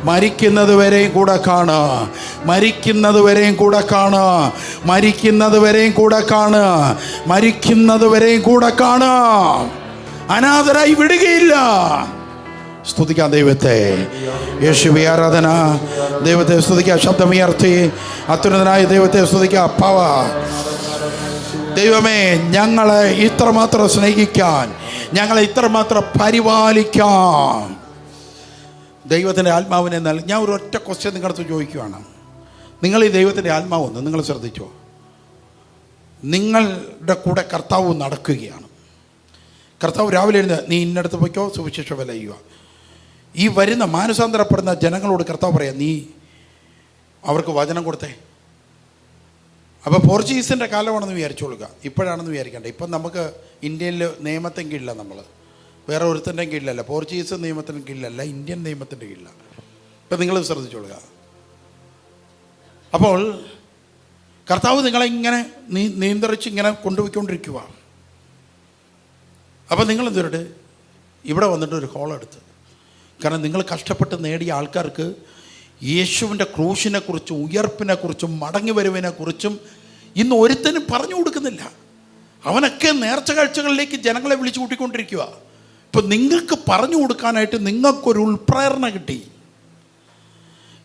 മരിക്കുന്നത് വരെയും കൂടെ കാണുക, മരിക്കുന്നത് വരെയും കൂടെ കാണുക, മരിക്കുന്നത് വരെയും കൂടെ കാണുക, മരിക്കുന്നത് വരെയും കൂടെ കാണുക. അനാഥരായി വിടുകയില്ല. സ്തുതിക്കാം ദൈവത്തെ. യേശുവേ ആരാധന. ദൈവത്തെ സ്തുതിക്കാം. ശബ്ദമുയർത്തി അത്യുന്നതനായ ദൈവത്തെ സ്തുതിക്കാം. പവ ദൈവമേ, ഞങ്ങളെ ഇത്രമാത്രം സ്നേഹിക്കാൻ, ഞങ്ങളെ ഇത്രമാത്രം പരിപാലിക്കാൻ ദൈവത്തിൻ്റെ ആത്മാവിനെ ഞാൻ ഒരു ഒറ്റ ക്വസ്റ്റ്യൻ നിങ്ങളടുത്ത് ചോദിക്കുകയാണ്. നിങ്ങൾ ഈ ദൈവത്തിൻ്റെ ആത്മാവൊന്ന് നിങ്ങൾ ശ്രദ്ധിച്ചോ? നിങ്ങളുടെ കൂടെ കർത്താവ് നടക്കുകയാണ്. കർത്താവ് രാവിലെ എഴുന്ന നീ ഇന്നടത്ത് പോയിക്കോ, സുവിശേഷ വില ചെയ്യുക. ഈ വരുന്ന മാനസാന്തരപ്പെടുന്ന ജനങ്ങളോട് കർത്താവ് പറയാം, നീ അവർക്ക് വചനം കൊടുത്തേ. അപ്പോൾ പോർച്ചുഗീസിൻ്റെ കാലമാണെന്ന് വിചാരിച്ചോളുക, ഇപ്പോഴാണെന്ന് വിചാരിക്കേണ്ട. ഇപ്പം നമുക്ക് ഇന്ത്യയിൽ നിയമത്തിന് കീഴില്ല, നമ്മൾ വേറെ ഒരുത്തിൻ്റെ കീഴിലല്ല, പോർച്ചുഗീസ് നിയമത്തിന് കീഴിലല്ല, ഇന്ത്യൻ നിയമത്തിൻ്റെ കീഴിലാണ്. ഇപ്പം നിങ്ങൾ ശ്രദ്ധിച്ചോളുക. അപ്പോൾ കർത്താവ് നിങ്ങളെ ഇങ്ങനെ നിയന്ത്രിച്ച് ഇങ്ങനെ കൊണ്ടുപോയിക്കൊണ്ടിരിക്കുക. അപ്പോൾ നിങ്ങൾ എന്തുവരട്ടെ ഇവിടെ വന്നിട്ട് ഒരു ഹോളെടുത്ത്, കാരണം നിങ്ങൾ കഷ്ടപ്പെട്ട് നേടിയ ആൾക്കാർക്ക് യേശുവിൻ്റെ ക്രൂശിനെക്കുറിച്ചും ഉയർപ്പിനെക്കുറിച്ചും മടങ്ങി വരുവിനെക്കുറിച്ചും ഇന്ന് ഒരുത്തനും പറഞ്ഞു കൊടുക്കുന്നില്ല. അവനൊക്കെ നേർച്ച കാഴ്ചകളിലേക്ക് ജനങ്ങളെ വിളിച്ചു കൂട്ടിക്കൊണ്ടിരിക്കുക. ഇപ്പം നിങ്ങൾക്ക് പറഞ്ഞു കൊടുക്കാനായിട്ട് നിങ്ങൾക്കൊരു ഉൾപ്രേരണ കിട്ടി.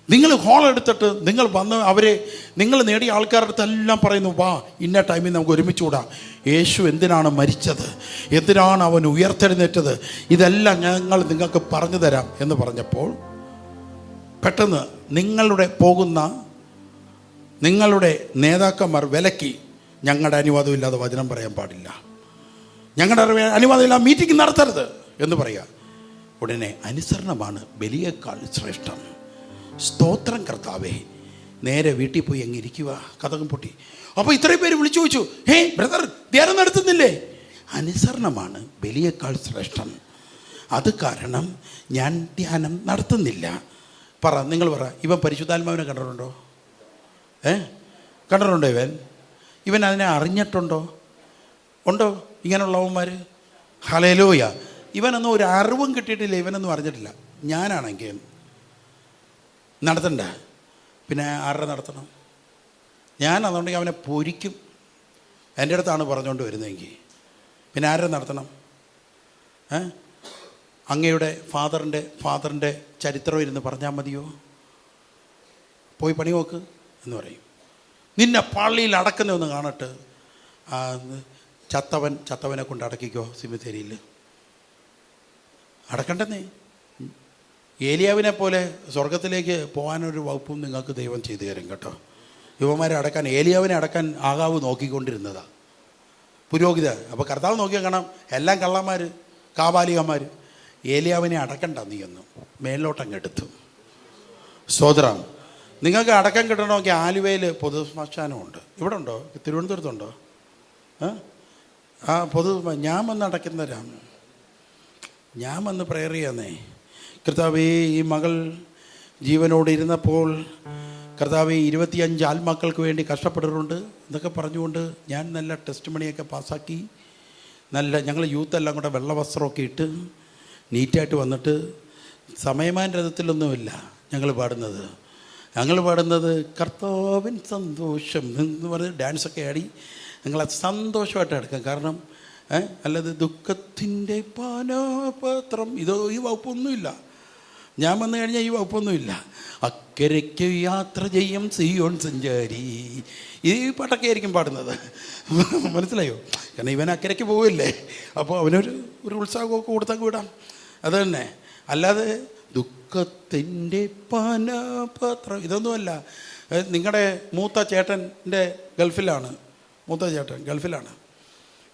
നിങ്ങൾ ഹോളെടുത്തിട്ട് നിങ്ങൾ വന്ന് അവരെ നിങ്ങൾ നേടിയ ആൾക്കാരുടെ അടുത്തെല്ലാം പറയുന്നു, വാ ഇന്ന ടൈമിൽ നമുക്ക് ഒരുമിച്ച് കൂടാം. യേശു എന്തിനാണ് മരിച്ചത്, എന്തിനാണ് അവൻ ഉയർത്തെഴുന്നേറ്റത്, ഇതെല്ലാം ഞങ്ങൾ നിങ്ങൾക്ക് പറഞ്ഞു തരാം എന്ന് പറഞ്ഞപ്പോൾ പെട്ടെന്ന് നിങ്ങളുടെ പോകുന്ന നിങ്ങളുടെ നേതാക്കന്മാർ വിലക്കി, ഞങ്ങളുടെ അനുവാദമില്ലാതെ വചനം പറയാൻ പാടില്ല, ഞങ്ങളുടെ അനുവാദമില്ലാതെ മീറ്റിംഗ് നടത്തരുത് എന്ന് പറയുക. ഉടനെ അനുസരണമാണ് ബലിയേക്കാൾ ശ്രേഷ്ഠം. സ്തോത്രം കർത്താവേ. നേരെ വീട്ടിൽ പോയി അങ്ങ് ഇരിക്കുക, കഥകം പൊട്ടി. അപ്പോൾ ഇത്രയും പേര് വിളിച്ചു ചോദിച്ചു, ഹേ ബ്രദർ ധ്യാനം നടത്തുന്നില്ലേ? അനുസരണമാണ് ബലിയേക്കാൾ ശ്രേഷ്ഠം. അത് കാരണം ഞാൻ ധ്യാനം നടത്തുന്നില്ല. പറ, നിങ്ങൾ പറ, ഇവൻ പരിശുദ്ധാത്മാവിനെ കണ്ടിട്ടുണ്ടോ? കണ്ടിട്ടുണ്ടോ? ഇവൻ അതിനെ അറിഞ്ഞിട്ടുണ്ടോ? ഉണ്ടോ ഇങ്ങനെയുള്ളവന്മാർ? ഹല്ലേലൂയ. ഇവനൊന്നും ഒരു അറിവും കിട്ടിയിട്ടില്ല, ഇവനൊന്നും അറിഞ്ഞിട്ടില്ല. ഞാനാണെങ്കിൽ നടത്തണ്ട, പിന്നെ ആരുടെ നടത്തണം? ഞാൻ അതുകൊണ്ടെങ്കിൽ അവനെ പൊരിക്കും. എൻ്റെ അടുത്താണ് പറഞ്ഞുകൊണ്ട് വരുന്നതെങ്കിൽ പിന്നെ ആരുടെ നടത്തണം? അങ്ങയുടെ ഫാദറിൻ്റെ ചരിത്രം ഇരുന്ന് പറഞ്ഞാൽ മതിയോ? പോയി പണി നോക്ക് എന്ന് പറയും. നിന്നെ പള്ളിയിൽ അടക്കുന്നതൊന്ന് കാണട്ടെ. ചത്തവനെ കൊണ്ട് അടക്കിക്കോ സിമിത്തേരിയിൽ. അടക്കണ്ടെന്നേ. ഏലിയാവിനെ പോലെ സ്വർഗത്തിലേക്ക് പോകാനൊരു വകുപ്പും നിങ്ങൾക്ക് ദൈവം ചെയ്തു തരും കേട്ടോ. യുവമാരെ അടക്കാൻ, ഏലിയാവിനെ അടക്കാൻ ആകാവ് നോക്കിക്കൊണ്ടിരുന്നതാണ് പുരോഹിത. അപ്പോൾ കർത്താവ് നോക്കിയാൽ കാണാം എല്ലാം കള്ളന്മാർ, കാപാലികന്മാർ. ഏലിയാവിനെ അടക്കണ്ട നീയൊന്നും, മേലോട്ടങ്ങ് എടുത്തു. സ്തോത്രം. നിങ്ങൾക്ക് അടക്കം കിട്ടണമെങ്കിൽ ആലുവയിൽ പൊതു ശ്മശാനമുണ്ട്. ഇവിടെ ഉണ്ടോ? തിരുവനന്തപുരത്തുണ്ടോ? ഞാൻ വന്ന് അടയ്ക്കുന്നവരാണ്. ഞാൻ വന്ന് പ്രയർ ചെയ്യാന്നേ. കർത്താവേ, ഈ മകൾ ജീവനോട് ഇരുന്നപ്പോൾ കർത്താവേ 25 ആത്മാക്കൾക്ക് വേണ്ടി കഷ്ടപ്പെട്ടിട്ടുണ്ട് എന്നൊക്കെ പറഞ്ഞുകൊണ്ട് ഞാൻ നല്ല ടെസ്റ്റ് മണിയൊക്കെ പാസ്സാക്കി, ഞങ്ങൾ യൂത്തെല്ലാം കൂടെ വെള്ള വസ്ത്രമൊക്കെ ഇട്ട് നീറ്റായിട്ട് വന്നിട്ട് സമയമാൻ രഥത്തിലൊന്നുമില്ല ഞങ്ങൾ പാടുന്നത് കർത്താവിൻ സന്തോഷം എന്ന് പറഞ്ഞ് ഡാൻസൊക്കെ ആടി നിങ്ങളെ സന്തോഷമായിട്ട് എടുക്കാം. കാരണം അല്ലാതെ ദുഃഖത്തിൻ്റെ പാനപാത്രം ഈ വകുപ്പൊന്നുമില്ല. ഞാൻ വന്നു കഴിഞ്ഞാൽ ഈ വകുപ്പൊന്നുമില്ല. അക്കരയ്ക്ക് യാത്ര ചെയ്യും സിയോൻ സഞ്ചാരി, ഈ പാട്ടൊക്കെ ആയിരിക്കും പാടുന്നത്. മനസ്സിലായോ? കാരണം ഇവൻ അക്കരയ്ക്ക് പോവില്ലേ, അപ്പോൾ അവനൊരു ഉത്സാഹമൊക്കെ കൊടുത്തൊക്കെ വിടാം. അത് തന്നെ. അല്ലാതെ ദുഃഖത്തിൻ്റെ പാനപാത്രം ഇതൊന്നുമല്ല. നിങ്ങളുടെ മൂത്ത ചേട്ടൻ്റെ ഗൾഫിലാണ്.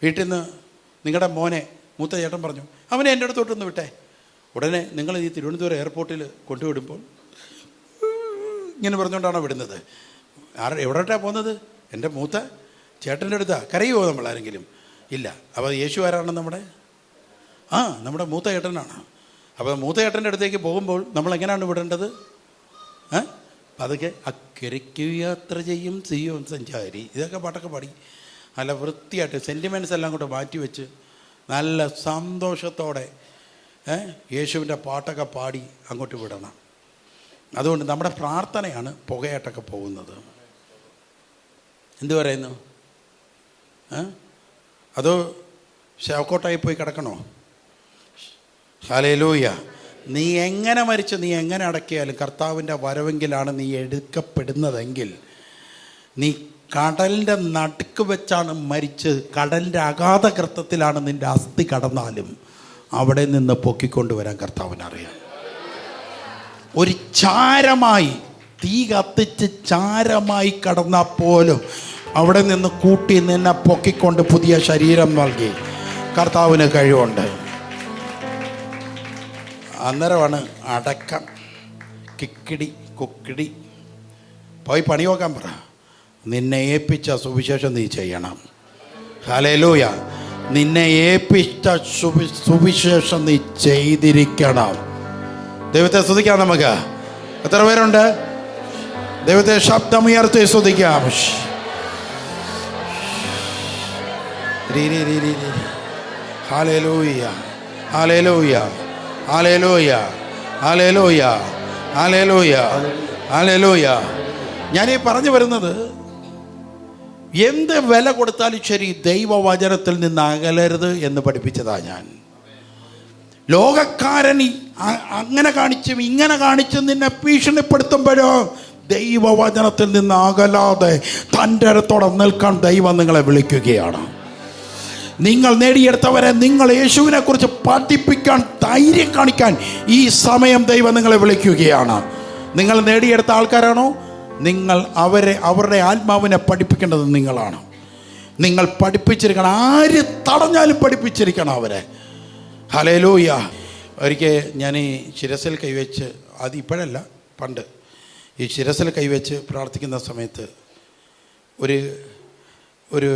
വീട്ടിൽ നിന്ന് നിങ്ങളുടെ മോനെ മൂത്ത ചേട്ടൻ പറഞ്ഞു അവനെ എൻ്റെ അടുത്തോട്ടൊന്ന് വിട്ടേ. ഉടനെ നിങ്ങൾ ഈ തിരുവനന്തപുരം എയർപോർട്ടിൽ കൊണ്ടുവിടുമ്പോൾ ഇങ്ങനെ പറഞ്ഞുകൊണ്ടാണോ വിടുന്നത്? എവിടോട്ടാണ് പോകുന്നത്? എൻ്റെ മൂത്ത ചേട്ടൻ്റെ അടുത്താണ്. കരയുമോ നമ്മളാരെങ്കിലും? ഇല്ല. അപ്പോൾ യേശു ആരാണ്? നമ്മുടെ മൂത്ത ചേട്ടനാണ്. അപ്പോൾ മൂത്ത ചേട്ടൻ്റെ അടുത്തേക്ക് പോകുമ്പോൾ നമ്മളെങ്ങനെയാണ് വിടേണ്ടത്? അതൊക്കെ അക്കരയ്ക്ക് യാത്ര ചെയ്യും സിയോൻ സഞ്ചാരി, ഇതൊക്കെ പാട്ടൊക്കെ പാടി നല്ല വൃത്തിയായിട്ട് സെൻറ്റിമെൻറ്റ്സ് എല്ലാം കൂടെ മാറ്റിവെച്ച് നല്ല സന്തോഷത്തോടെ യേശുവിൻ്റെ പാട്ടൊക്കെ പാടി അങ്ങോട്ട് വിടണം. അതുകൊണ്ട് നമ്മുടെ പ്രാർത്ഥനയാണ് പുകയായിട്ടൊക്കെ പോകുന്നത്. എന്തു പറയുന്നു? അതോ ശവക്കോട്ടായി പോയി കിടക്കണോ? ഹല്ലേലൂയ. നീ എങ്ങനെ മരിച്ച് നീ എങ്ങനെ അടക്കിയാലും കർത്താവിൻ്റെ വരവെങ്കിലാണ് നീ എടുക്കപ്പെടുന്നതെങ്കിൽ, നീ കടലിൻ്റെ നടുക്ക് വെച്ചാണ് മരിച്ച് കടലിൻ്റെ അഗാധകൃത്യത്തിലാണ് നിൻ്റെ അസ്ഥി കടന്നാലും അവിടെ നിന്ന് പൊക്കിക്കൊണ്ടുവരാൻ കർത്താവിനറിയാം. ഒരു ചാരമായി തീ കത്തിച്ച് ചാരമായി കടന്നാൽ പോലും അവിടെ നിന്ന് കൂട്ടി നിന്നെ പൊക്കിക്കൊണ്ട് പുതിയ ശരീരം നൽകി കർത്താവിന് കഴിവുണ്ട്. അന്നേരമാണ് അടക്കം. കുക്കിടി പോയി പണി നോക്കാൻ പറ. നിന്നെ ഏൽപ്പിച്ച സുവിശേഷം നീ ചെയ്യണം. ഹല്ലേലൂയ. നിന്നെ ഏൽപ്പിച്ച സുവിശേഷം നീ ചെയ്തിരിക്കണം. ദൈവത്തെ സ്തുതിക്കാം. നമുക്ക് എത്ര പേരുണ്ട്? ദൈവത്തെ ശബ്ദമുയർത്തി സ്തുതിക്കാം. Hallelujah, hallelujah, hallelujah, hallelujah, hallelujah, hallelujah. ഞാനീ പറഞ്ഞു വരുന്നത്, എന്ത് വില കൊടുത്താലും ശരി ദൈവവചനത്തിൽ നിന്ന് അകലരുത് എന്ന് പഠിപ്പിച്ചതാണ് ഞാൻ. ലോകക്കാരൻ അങ്ങനെ കാണിച്ചും ഇങ്ങനെ കാണിച്ചും നിന്നെ ഭീഷണിപ്പെടുത്തുമ്പോഴോ ദൈവവചനത്തിൽ നിന്ന് അകലാതെ തൻ്റെ അടുത്തോടെ നിൽക്കാൻ ദൈവം നിങ്ങളെ വിളിക്കുകയാണ്. നിങ്ങൾ നേടിയെടുത്തവരെ നിങ്ങൾ യേശുവിനെ കുറിച്ച് പഠിപ്പിക്കാൻ, ധൈര്യം കാണിക്കാൻ ഈ സമയം ദൈവം നിങ്ങളെ വിളിക്കുകയാണ്. നിങ്ങൾ നേടിയെടുത്ത ആൾക്കാരാണോ? നിങ്ങൾ അവരുടെ ആത്മാവിനെ പഠിപ്പിക്കേണ്ടത് നിങ്ങളാണ്. നിങ്ങൾ പഠിപ്പിച്ചിരിക്കണം. ആര് തടഞ്ഞാലും പഠിപ്പിച്ചിരിക്കണം അവരെ. ഹല്ലേലൂയ. ഒരിക്കൽ ഞാൻ ഈ ശിരസിൽ കൈവച്ച്, അത് ഇപ്പോഴല്ല പണ്ട്, ഈ ശിരസിൽ കൈവച്ച് പ്രാർത്ഥിക്കുന്ന സമയത്ത് ഒരു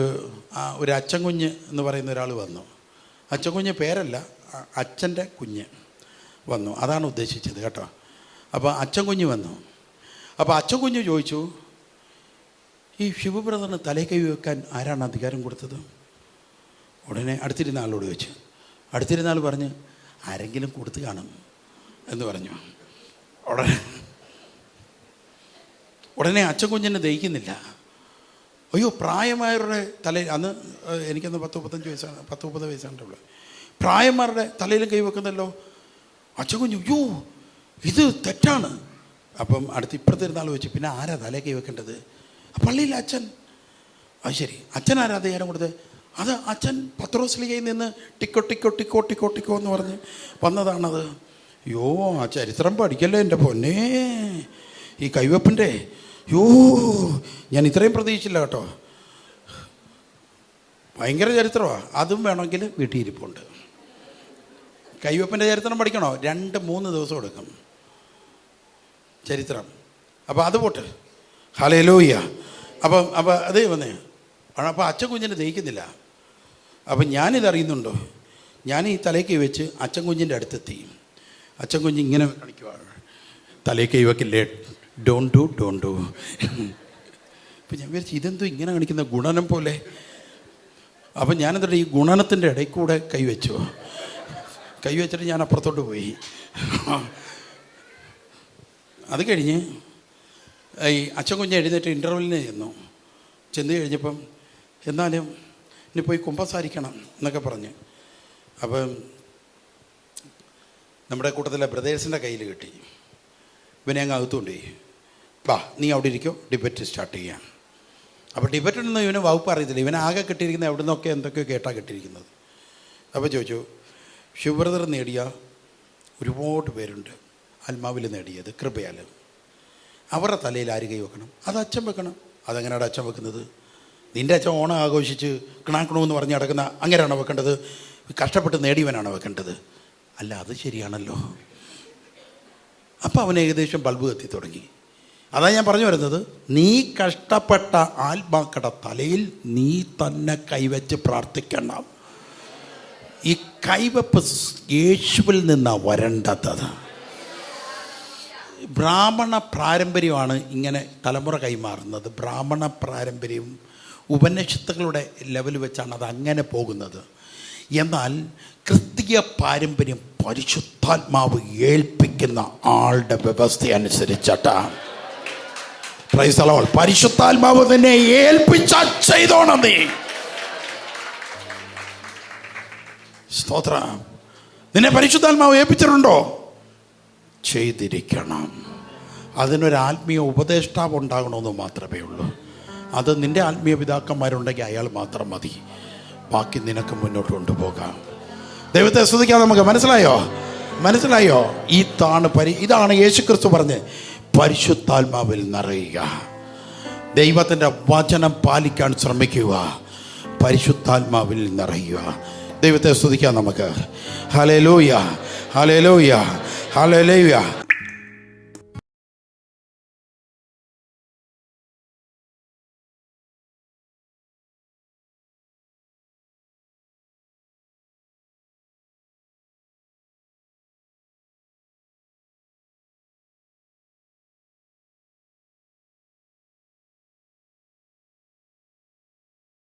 അച്ഛൻ കുഞ്ഞ് എന്ന് പറയുന്ന ഒരാൾ വന്നു. അച്ഛൻ കുഞ്ഞ് പേരല്ല, അച്ഛൻ്റെ കുഞ്ഞ് വന്നു, അതാണ് ഉദ്ദേശിച്ചത് കേട്ടോ. അപ്പോൾ അച്ഛൻ കുഞ്ഞ് വന്നു. അപ്പോൾ അച്ഛൻ കുഞ്ഞ് ചോദിച്ചു, ഈ ശിവബ്രദറിന് തലേ കൈ വെക്കാൻ ആരാണ് അധികാരം കൊടുത്തത്? ഉടനെ അടുത്തിരുന്ന ആളോട് ചോദിച്ചു. അടുത്തിരുന്ന ആൾ പറഞ്ഞ് ആരെങ്കിലും കൊടുത്തു കാണും എന്ന് പറഞ്ഞു. ഉടനെ അച്ഛൻ കുഞ്ഞിനെ ദഹിക്കുന്നില്ല. അയ്യോ, പ്രായമായവരുടെ തലയിൽ, അന്ന് എനിക്കന്ന് 10-35 വയസ്സാണ്, 10-30 വയസ്സാണ്ടുള്ളൂ. പ്രായന്മാരുടെ തലയിലും കൈവെക്കുന്നല്ലോ. അച്ഛൻ കുഞ്ഞു, അയ്യോ ഇത് തെറ്റാണ്. അപ്പം അടുത്ത് ഇപ്പുറത്തിരുന്നാൾ വെച്ച്, പിന്നെ ആരാ തലേ കൈ വെക്കേണ്ടത്? പള്ളിയിൽ അച്ഛൻ. അത് ശരി, അച്ഛൻ ആരാ അധികാരം കൊടുത്തത്? അത് അച്ഛൻ പത്രോസ്ലീഹയിൽ നിന്ന് ടിക്കോ ടിക്കോ ടിക്കോ ടിക്കോ ടിക്കോ എന്ന് പറഞ്ഞ് വന്നതാണത്. യോ, ആ ചരിത്രം പഠിക്കല്ലേ എൻ്റെ പൊന്നേ, ഈ കൈവപ്പിൻ്റെ. യോ, ഞാൻ ഇത്രയും പ്രതീക്ഷിച്ചില്ല കേട്ടോ. ഭയങ്കര ചരിത്രമാണ്. അതും വേണമെങ്കിൽ വീട്ടിലിരിപ്പുണ്ട്. കൈവപ്പിൻ്റെ ചരിത്രം പഠിക്കണോ? 2-3 ദിവസം എടുക്കും ചരിത്രം. അപ്പോൾ അത് പോട്ട്. ഹല്ലേലൂയ. അപ്പം അത് വന്നേ. അപ്പോൾ അച്ഛൻ കുഞ്ഞിനെ ദഹിക്കുന്നില്ല. അപ്പം ഞാനിതറിയുന്നുണ്ടോ, ഞാൻ ഈ തലയ്ക്ക് വെച്ച് അച്ഛൻ കുഞ്ഞിൻ്റെ അടുത്തെത്തി. അച്ഛൻ കുഞ്ഞ് ഇങ്ങനെ കാണിക്കുവാണ്, തലയ്ക്ക് വെക്കില്ലേ, ഡോൺ ഡു. അപ്പം ഞാൻ വിചാരിച്ചു ഇതെന്തോ ഇങ്ങനെ കാണിക്കുന്ന ഗുണനം പോലെ. അപ്പം ഞാനെന്താ ഈ ഗുണനത്തിൻ്റെ ഇടയിൽ കൂടെ കൈവച്ചിട്ട് ഞാൻ അപ്പുറത്തോട്ട് പോയി. അത് കഴിഞ്ഞ് ഈ അച്ഛൻ കുഞ്ഞ് എഴുന്നേറ്റ് ഇൻ്റർവെല്ലിന് ചെന്ന് കഴിഞ്ഞപ്പം എന്നാലും ഇനി പോയി കുമ്പസാരിക്കണം എന്നൊക്കെ പറഞ്ഞ്. അപ്പം നമ്മുടെ കൂട്ടത്തിലെ ബ്രദേഴ്സിൻ്റെ കയ്യിൽ കിട്ടി. ഇവനെ അങ്ങ് അകത്തുകൊണ്ടേ, വാ നീ അവിടെ ഇരിക്കോ, ഡിബേറ്റ് സ്റ്റാർട്ട് ചെയ്യാം. അപ്പോൾ ഡിബേറ്റൊന്നും ഇവന് വകുപ്പ് അറിയത്തില്ല. ഇവനെ ആകെ കിട്ടിയിരിക്കുന്നത് എവിടെ നിന്നൊക്കെ എന്തൊക്കെയോ കേട്ടാണ് കിട്ടിയിരിക്കുന്നത്. അപ്പോൾ ചോദിച്ചു, ശിവബ്രദർ നേടിയ ഒരുപാട് പേരുണ്ട്, ആത്മാവിൽ നേടിയത് കൃപയാൽ. അവരുടെ തലയിൽ ആര് കൈ വെക്കണം? അത് അച്ഛൻ വെക്കണം. അതെങ്ങനെയാണ് അച്ഛൻ വെക്കുന്നത്? നിൻ്റെ അച്ഛൻ ഓണം ആഘോഷിച്ച് കിണാക്കണമെന്ന് പറഞ്ഞ് നടക്കുന്ന അങ്ങനെയാണോ വെക്കേണ്ടത്? കഷ്ടപ്പെട്ട് നേടിയവനാണോ വെക്കേണ്ടത്? അല്ല, അത് ശരിയാണല്ലോ. അപ്പം അവൻ ഏകദേശം ബൾബ് കത്തി തുടങ്ങി. അതാ ഞാൻ പറഞ്ഞു വരുന്നത്, നീ കഷ്ടപ്പെട്ട ആത്മാക്കളുടെ തലയിൽ നീ തന്നെ കൈവച്ച് പ്രാർത്ഥിക്കണം. ഈ കൈവപ്പ് യേശുവിൽ നിന്നാണ് വരേണ്ടത്. ബ്രാഹ്മണ പാരമ്പര്യമാണ് ഇങ്ങനെ തലമുറ കൈമാറുന്നത്. ബ്രാഹ്മണ പാരമ്പര്യവും ഉപനിഷത്തുകളുടെ ലെവൽ വെച്ചാണ് അത് അങ്ങനെ പോകുന്നത്. എന്നാൽ ക്രിസ്തീയ പാരമ്പര്യം പരിശുദ്ധാത്മാവ് ഏൽപ്പിക്കുന്ന ആളുടെ വ്യവസ്ഥ അനുസരിച്ചിട്ടാണ്. Praise the Lord. പരിശുദ്ധാത്മാവ് നിന്നെ ഏൽപ്പിച്ച ചെയ്തോണം നീ. സ്തോത്രം. നിന്നെ പരിശുദ്ധാത്മാവ് ഏൽപ്പിച്ചിട്ടുണ്ടോ? ചെയ്തിരിക്കണം. അതിനൊരു ആത്മീയ ഉപദേഷ്ടാവ് ഉണ്ടാകണമെന്ന് മാത്രമേ ഉള്ളൂ. അത് നിൻ്റെ ആത്മീയ പിതാക്കന്മാരുണ്ടെങ്കിൽ അയാൾ മാത്രം മതി. ബാക്കി നിനക്ക് മുന്നോട്ട് കൊണ്ടുപോകാം. ദൈവത്തെ സ്തുതിക്കാം നമുക്ക്. മനസ്സിലായോ? ഇതാണ് യേശുക്രിസ്തു പറഞ്ഞ് പരിശുദ്ധാത്മാവിൽ നിറയുക. ദൈവത്തിൻ്റെ വചനം പാലിക്കാൻ ശ്രമിക്കുക. പരിശുദ്ധാത്മാവിൽ നിറയുക. ദൈവത്തെ സ്തുതിക്കാം നമുക്ക്. Hallelujah, hallelujah, hallelujah.